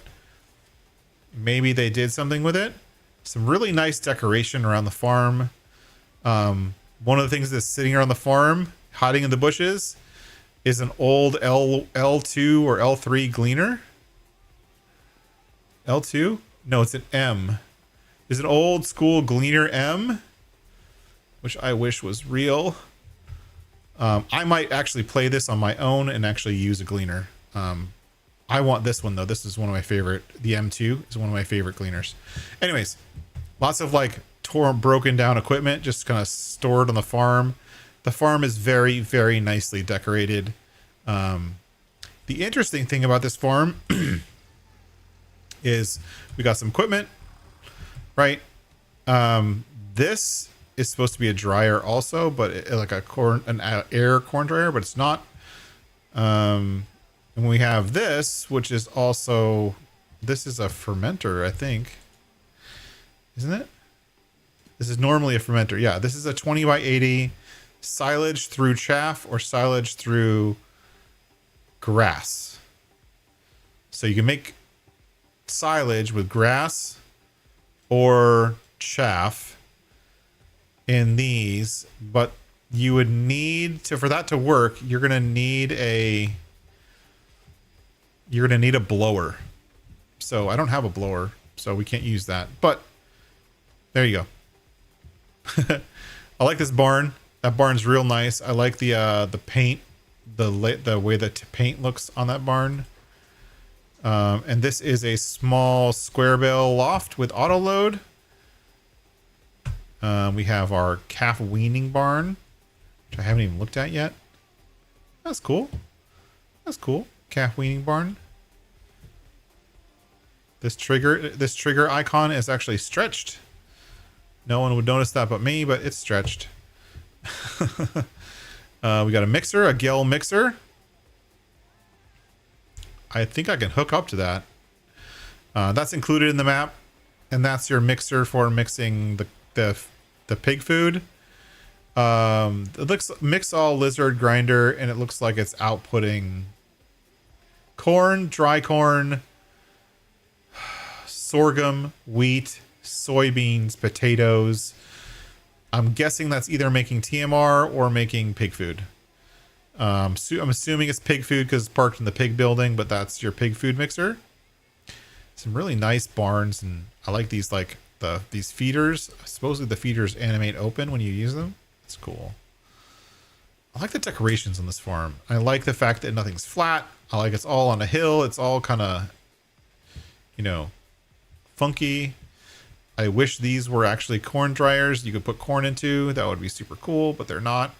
maybe they did something with it. Some really nice decoration around the farm. One of the things that's sitting around the farm, hiding in the bushes, is an old L2 or L3 gleaner. L2? No, it's an M. There's an old school gleaner M, which I wish was real. I might actually play this on my own and actually use a gleaner. I want this one though. This is one of my favorite. The M2 is one of my favorite gleaners. Anyways, lots of like broken down equipment just kind of stored on the farm. The farm is very, very nicely decorated. The interesting thing about this farm is we got some equipment, right? This is supposed to be a dryer also, but like an air corn dryer, but it's not. And we have this, which is also, this is a fermenter, I think. Isn't it? This is normally a fermenter. Yeah, this is a 20 by 80 silage through chaff or silage through grass. So you can make silage with grass or chaff in these, but you would need to, for that to work, you're going to need a blower. So I don't have a blower, so we can't use that, but there you go. I like this barn. That barn's real nice. I like the paint, the way the paint looks on that barn. And this is a small square bale loft with auto load. We have our calf weaning barn, which I haven't even looked at yet. That's cool. That's cool. Calf weaning barn. This trigger icon is actually stretched. No one would notice that but me, but it's stretched. We got a mixer, a Gale mixer. I think I can hook up to that. That's included in the map, and that's your mixer for mixing the pig food. It looks mix all lizard grinder, and it looks like it's outputting corn, dry corn, sorghum, wheat, soybeans, potatoes. I'm guessing that's either making TMR or making pig food. I'm assuming it's pig food because it's parked in the pig building, but that's your pig food mixer. Some really nice barns, and I like these these feeders. Supposedly the feeders animate open when you use them. It's cool. I like the decorations on this farm. I like the fact that nothing's flat. I like it's all on a hill. It's all kind of, funky. I wish these were actually corn dryers you could put corn into. That would be super cool, but they're not.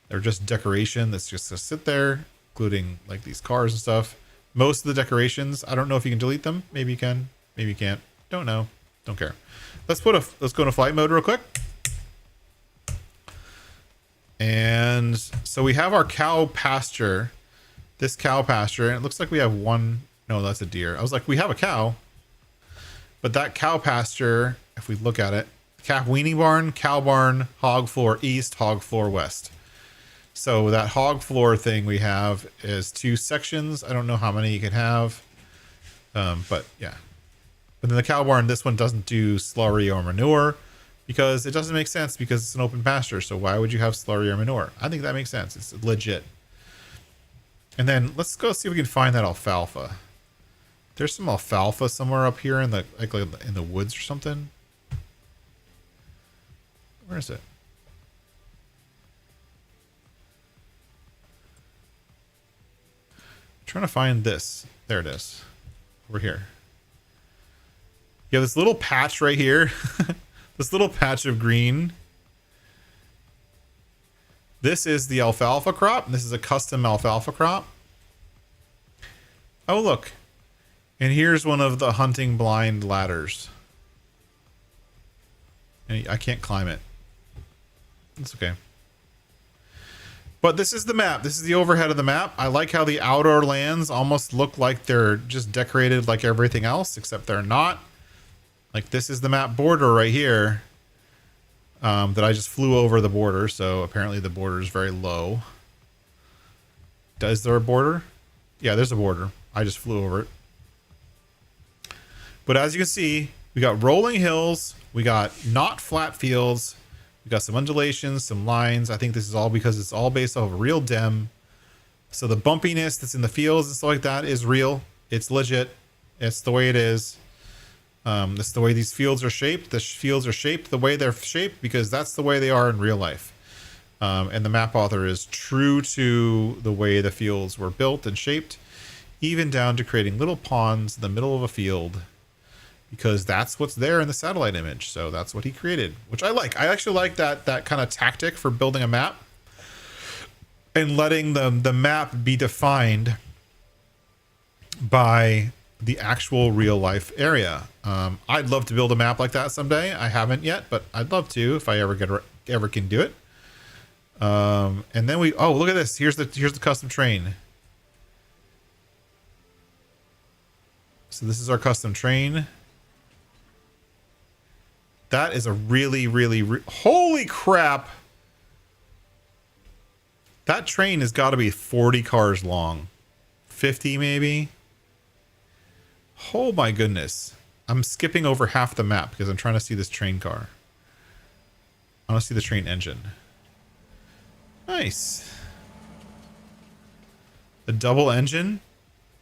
They're just decoration that's just to sit there, including like these cars and stuff. Most of the decorations, I don't know if you can delete them. Maybe you can, maybe you can't. Don't know. Don't care. Let's go into flight mode real quick. And so we have our cow pasture. This cow pasture, and it looks like we have one. No, that's a deer. I was like, we have a cow. But that cow pasture, if we look at it, calf weaning barn, cow barn, hog floor east, hog floor west. So that hog floor thing we have is 2 sections. I don't know how many you can have. But yeah. But then the cow barn, this one doesn't do slurry or manure because it doesn't make sense because it's an open pasture. So why would you have slurry or manure? I think that makes sense. It's legit. And then let's go see if we can find that alfalfa. There's some alfalfa somewhere up here in the like in the woods or something. Where is it? I'm trying to find this. There it is. Over here. You have this little patch right here. This little patch of green. This is the alfalfa crop. This is a custom alfalfa crop. Oh, look. And here's one of the hunting blind ladders. And I can't climb it. It's okay. But this is the map. This is the overhead of the map. I like how the outdoor lands almost look like they're just decorated like everything else, except they're not. Like this is the map border right here. That I just flew over the border. So apparently the border is very low. Is there a border? Yeah, there's a border. I just flew over it. But as you can see, we got rolling hills. We got not flat fields. We got some undulations, some lines. I think this is all because it's all based off of a real dem. So the bumpiness that's in the fields and stuff like that is real. It's legit. It's the way it is. That's the way these fields are shaped. The fields are shaped the way they're shaped because that's the way they are in real life. And the map author is true to the way the fields were built and shaped, even down to creating little ponds in the middle of a field because that's what's there in the satellite image. So that's what he created, which I like. I actually like that kind of tactic for building a map and letting the map be defined by the actual real life area. I'd love to build a map like that someday. I haven't yet, but I'd love to if I ever can do it. And then look at this. Here's the custom train. So this is our custom train. That is a really, holy crap. That train has got to be 40 cars long. 50 maybe. Oh my goodness. I'm skipping over half the map because I'm trying to see this train car. I want to see the train engine. Nice. A double engine.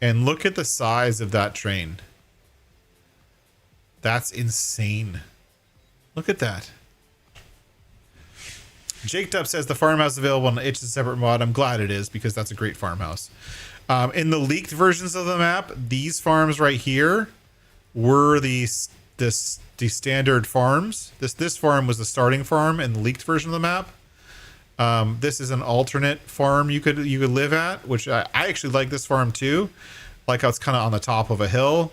And look at the size of that train. That's insane. Look at that. Jake Dub says the farmhouse is available on It's a separate mod. I'm glad it is because that's a great farmhouse. In the leaked versions of the map, these farms right here were the standard farms. This farm was the starting farm in the leaked version of the map. This is an alternate farm you could live at, which I actually like this farm too. Like how it's kind of on the top of a hill.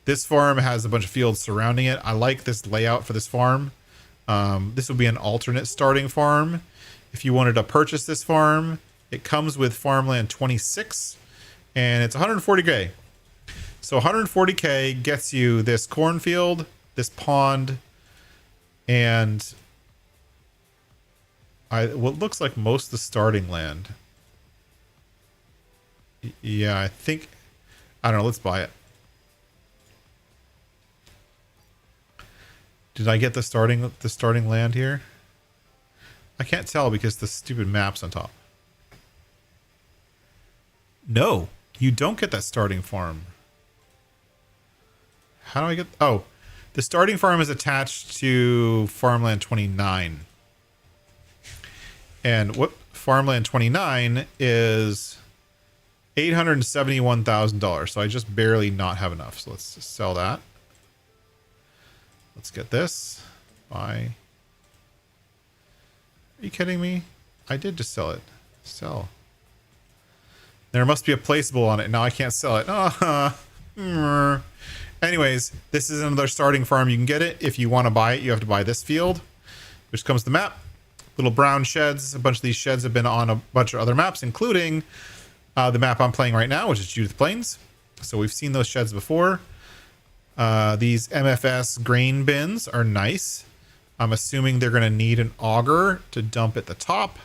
This farm has a bunch of fields surrounding it. I like this layout for this farm. This would be an alternate starting farm. If you wanted to purchase this farm, it comes with farmland 26 and it's 140K. So 140K gets you this cornfield, this pond, and what looks like most of the starting land. Yeah, I don't know. Let's buy it. Did I get the starting land here? I can't tell because the stupid map's on top. No, you don't get that starting farm. How do I get... Oh, the starting farm is attached to farmland 29. And what farmland 29 is $871,000. So I just barely not have enough. So let's just sell that. Let's get this. Buy. Are you kidding me? I did just sell it. Sell. There must be a placeable on it. Now I can't sell it. Anyways, this is another starting farm. You can get it. If you want to buy it, you have to buy this field, which comes with the map. Little brown sheds. A bunch of these sheds have been on a bunch of other maps, including the map I'm playing right now, which is Judith Plains. So we've seen those sheds before. These MFS grain bins are nice. I'm assuming they're going to need an auger to dump at the top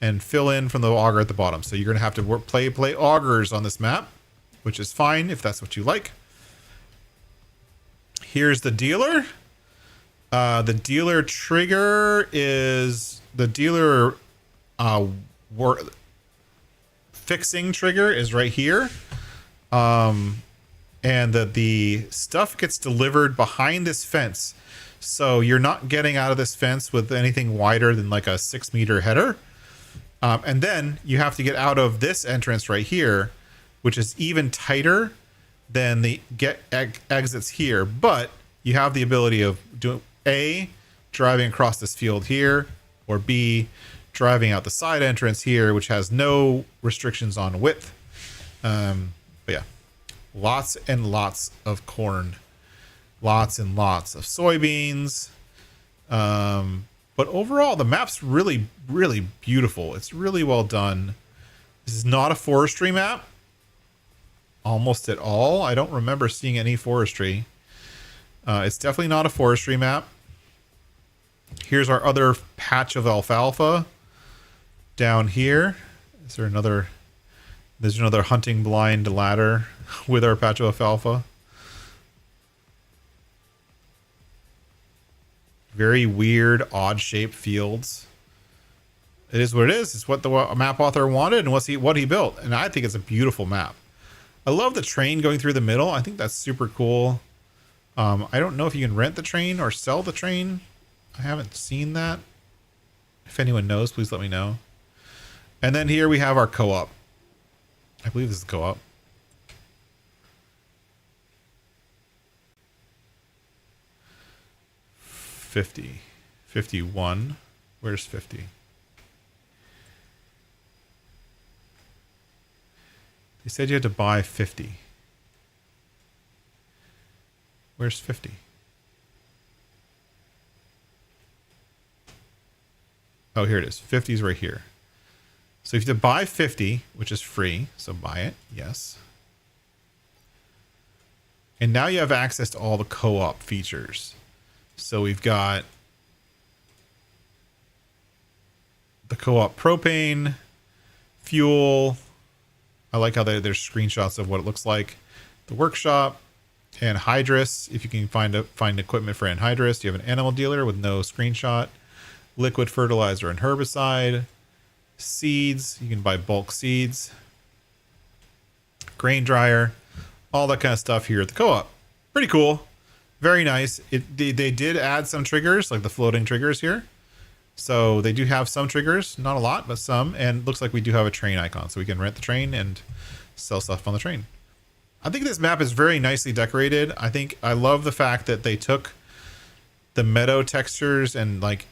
and fill in from the auger at the bottom. So you're going to have to play augers on this map. which is fine if that's what you like. Here's the dealer. The dealer trigger is the dealer fixing trigger is right here. And the stuff gets delivered behind this fence. So you're not getting out of this fence with anything wider than like a 6-meter header. And then you have to get out of this entrance right here, which is even tighter than the exits here. But you have the ability of doing A, driving across this field here, or B, driving out the side entrance here, which has no restrictions on width. But yeah, lots and lots of corn, lots and lots of soybeans. But overall, the map's really, really beautiful. It's really well done. This is not a forestry map, almost at all. I don't remember seeing any forestry. It's definitely not a forestry map. Here's our other patch of alfalfa down here. Is there another? There's another hunting blind ladder with our patch of alfalfa. Very weird, odd-shaped fields. It is what it is. It's what the map author wanted and what he built. And I think it's a beautiful map. I love the train going through the middle. I think that's super cool. I don't know if you can rent the train or sell the train. I haven't seen that. If anyone knows, please let me know. And then here we have our co-op. I believe this is co-op. $50. 51. Where's 50? They said you had to buy 50. Where's 50? Oh, here it is. 50 is right here. So if you have to buy 50, which is free, so buy it, yes. And now you have access to all the co-op features. So we've got the co-op propane, fuel. I like how there's screenshots of what it looks like. The workshop, anhydrous. If you can find equipment for anhydrous, you have an animal dealer with no screenshot. Liquid fertilizer and herbicide. Seeds, you can buy bulk seeds. Grain dryer, all that kind of stuff here at the co-op. Pretty cool. Very nice. They did add some triggers, like the floating triggers here. So they do have some triggers, not a lot, but some. And looks like we do have a train icon, so we can rent the train and sell stuff on the train. I think this map is very nicely decorated. I love the fact that they took the meadow textures and like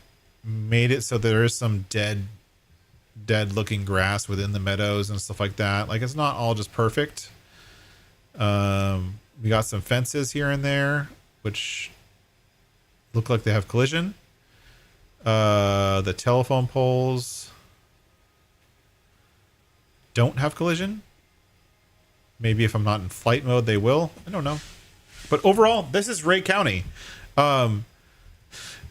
made it so there is some dead looking grass within the meadows and stuff like that. Like it's not all just perfect. We got some fences here and there, which look like they have collision. The telephone poles don't have collision. Maybe if I'm not in flight mode, they will. I don't know. But overall, this is Ray County. And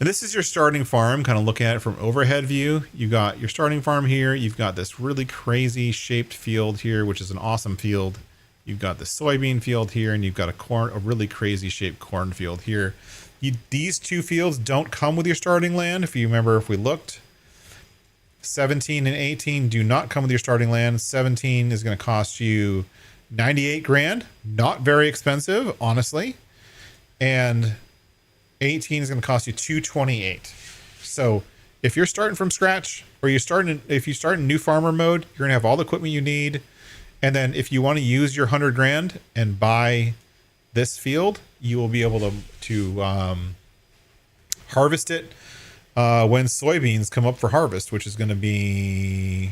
this is your starting farm, kind of looking at it from overhead view. You got your starting farm here. You've got this really crazy shaped field here, which is an awesome field. You've got the soybean field here, and you've got a really crazy shaped corn field here. These two fields don't come with your starting land. If you remember, if we looked, 17 and 18 do not come with your starting land. 17 is going to cost you 98 grand. Not very expensive, honestly. And 18 is going to cost you 228. So if you're starting from scratch, or if you start in new farmer mode, you're going to have all the equipment you need. And then if you want to use your 100 grand and buy this field, you will be able to harvest it when soybeans come up for harvest, which is going to be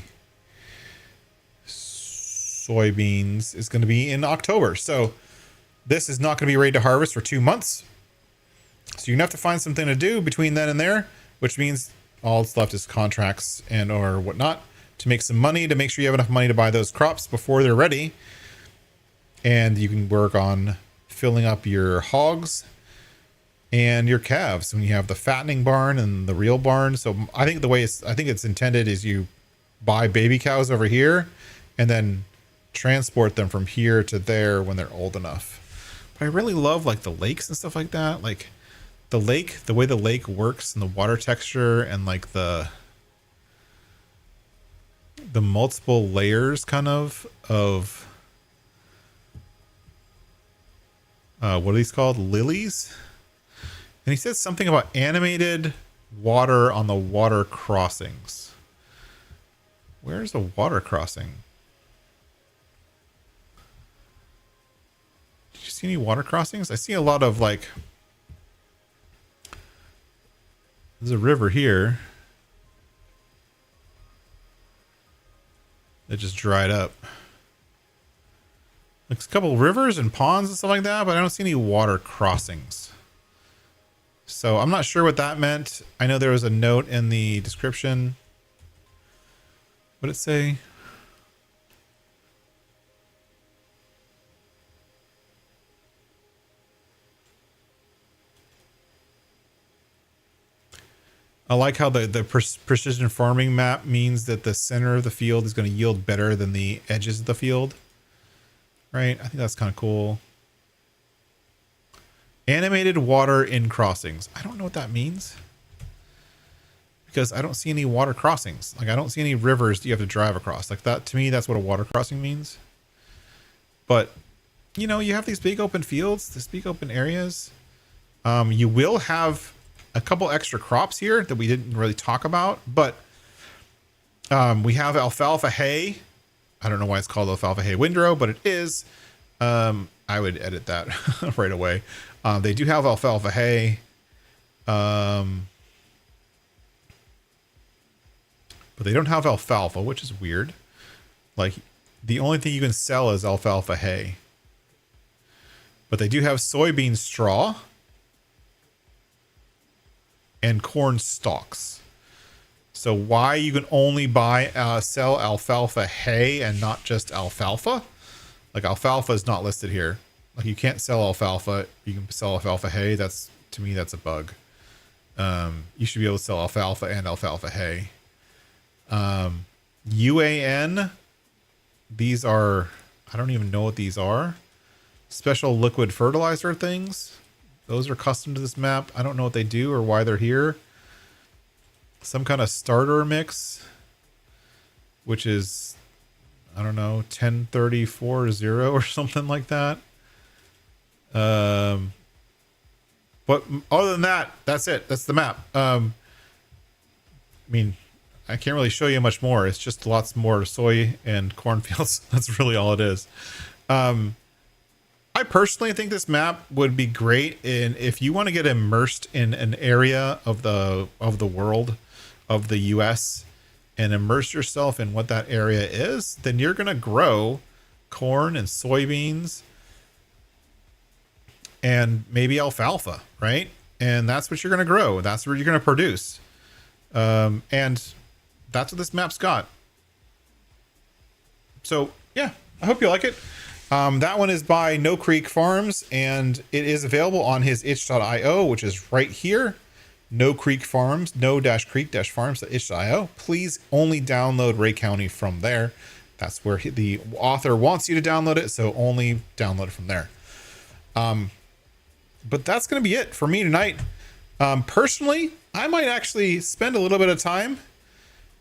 soybeans is going to be in October. So this is not going to be ready to harvest for 2 months. So you're going to have to find something to do between then and there, which means all that's left is contracts and or whatnot to make some money, to make sure you have enough money to buy those crops before they're ready. And you can work on filling up your hogs and your calves when you have the fattening barn and the real barn. So I think it's intended is you buy baby cows over here and then transport them from here to there when they're old enough. But I really love like the lakes and stuff like that. Like the lake, the way the lake works and the water texture and like the multiple layers kind of what are these called? Lilies? And he says something about animated water on the water crossings. Where's the water crossing? Did you see any water crossings? I see a lot of like, there's a river here that just dried up. Like a couple rivers and ponds and stuff like that, but I don't see any water crossings. So I'm not sure what that meant. I know there was a note in the description. What did it say? I like how the precision farming map means that the center of the field is going to yield better than the edges of the field. Right? I think that's kind of cool. Animated water in crossings. I don't know what that means. Because I don't see any water crossings. Like I don't see any rivers that you have to drive across. Like that, to me, that's what a water crossing means. But, you know, you have these big open fields, these big open areas. You will have a couple extra crops here that we didn't really talk about. But we have alfalfa hay. I don't know why it's called alfalfa hay windrow, but it is. I would edit that right away. They do have alfalfa hay. But they don't have alfalfa, which is weird. Like the only thing you can sell is alfalfa hay. But they do have soybean straw and corn stalks. So why you can only sell alfalfa hay and not just alfalfa? Like alfalfa is not listed here. Like you can't sell alfalfa. You can sell alfalfa hay. That's, to me, that's a bug. You should be able to sell alfalfa and alfalfa hay. UAN. These are, I don't even know what these are. Special liquid fertilizer things. Those are custom to this map. I don't know what they do or why they're here. Some kind of starter mix, which is, I don't know, 10-30-40 or something like that. But other than that, that's it. That's the map. I mean, I can't really show you much more. It's just lots more soy and cornfields. That's really all it is. I personally think this map would be great if you want to get immersed in an area of the world, of the US, and immerse yourself in what that area is, then you're going to grow corn and soybeans and maybe alfalfa, right? And that's what you're going to grow. That's what you're going to produce. And that's what this map's got. So yeah, I hope you like it. That one is by No Creek Farms, and it is available on his itch.io, which is right here. No Creek Farms, no-creek-farms.itch.io. Please only download Ray County from there. That's where the author wants you to download it, so only download it from there. But that's going to be it for me tonight. Personally, I might actually spend a little bit of time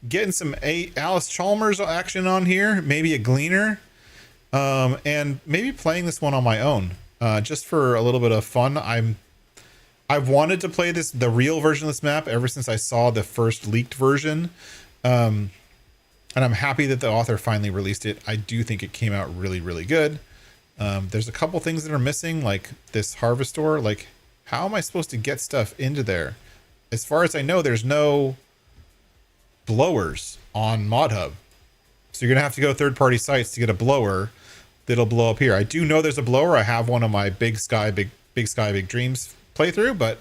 getting some Alice Chalmers action on here, maybe a Gleaner, and maybe playing this one on my own, just for a little bit of fun. I've wanted to play the real version of this map ever since I saw the first leaked version. And I'm happy that the author finally released it. I do think it came out really, really good. There's a couple things that are missing, like this harvestor. Like, how am I supposed to get stuff into there? As far as I know, there's no blowers on ModHub. So you're going to have to go third-party sites to get a blower that'll blow up here. I do know there's a blower. I have one on my Big Sky, Big Dreams playthrough, but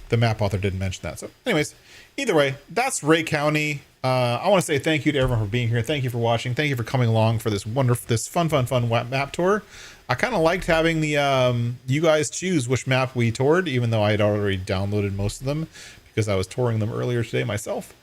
the map author didn't mention that. So anyways, either way, that's Ray County. I want to say thank you to everyone for being here. Thank you for watching. Thank you for coming along for this fun map tour. I kind of liked having the you guys choose which map we toured, even though I had already downloaded most of them because I was touring them earlier today myself.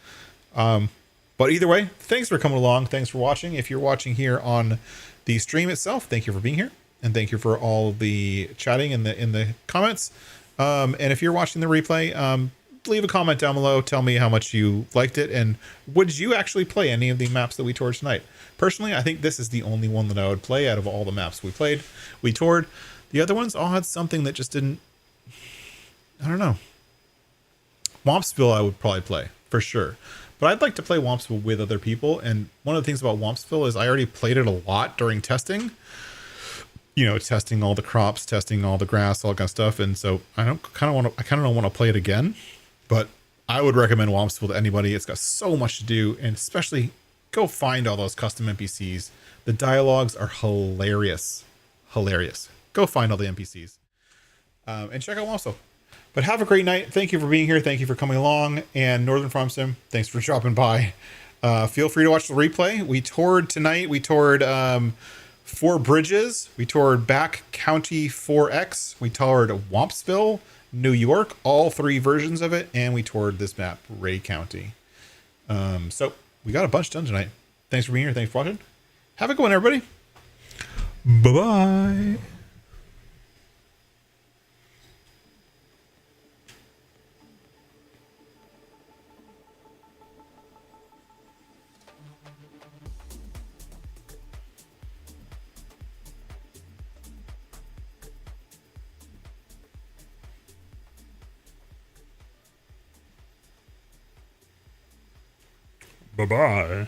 But either way, thanks for coming along. Thanks for watching. If you're watching here on the stream itself, thank you for being here, and thank you for all the chatting in the comments. And if you're watching the replay, leave a comment down below. Tell me how much you liked it, and would you actually play any of the maps that we toured tonight? Personally, I think this is the only one that I would play out of all the maps we toured. The other ones all had something that just didn't. I don't know. Wompsville I would probably play for sure. But I'd like to play Wompsville with other people, and one of the things about Wompsville is I already played it a lot during testing. You know, testing all the crops, testing all the grass, all that kind of stuff, and so I kind of don't want to play it again. But I would recommend Wompsville to anybody. It's got so much to do, and especially go find all those custom NPCs. The dialogues are hilarious, hilarious. Go find all the NPCs and check out Wompsville. But have a great night. Thank you for being here. Thank you for coming along. And Northern Farm Sim, thanks for dropping by. Feel free to watch the replay. We toured tonight. We toured 4 bridges. We toured Back County 4X. We toured Wompsville, New York, all 3 versions of it. And we toured this map, Ray County. So we got a bunch done tonight. Thanks for being here. Thanks for watching. Have a good one, everybody. Bye-bye. Bye-bye.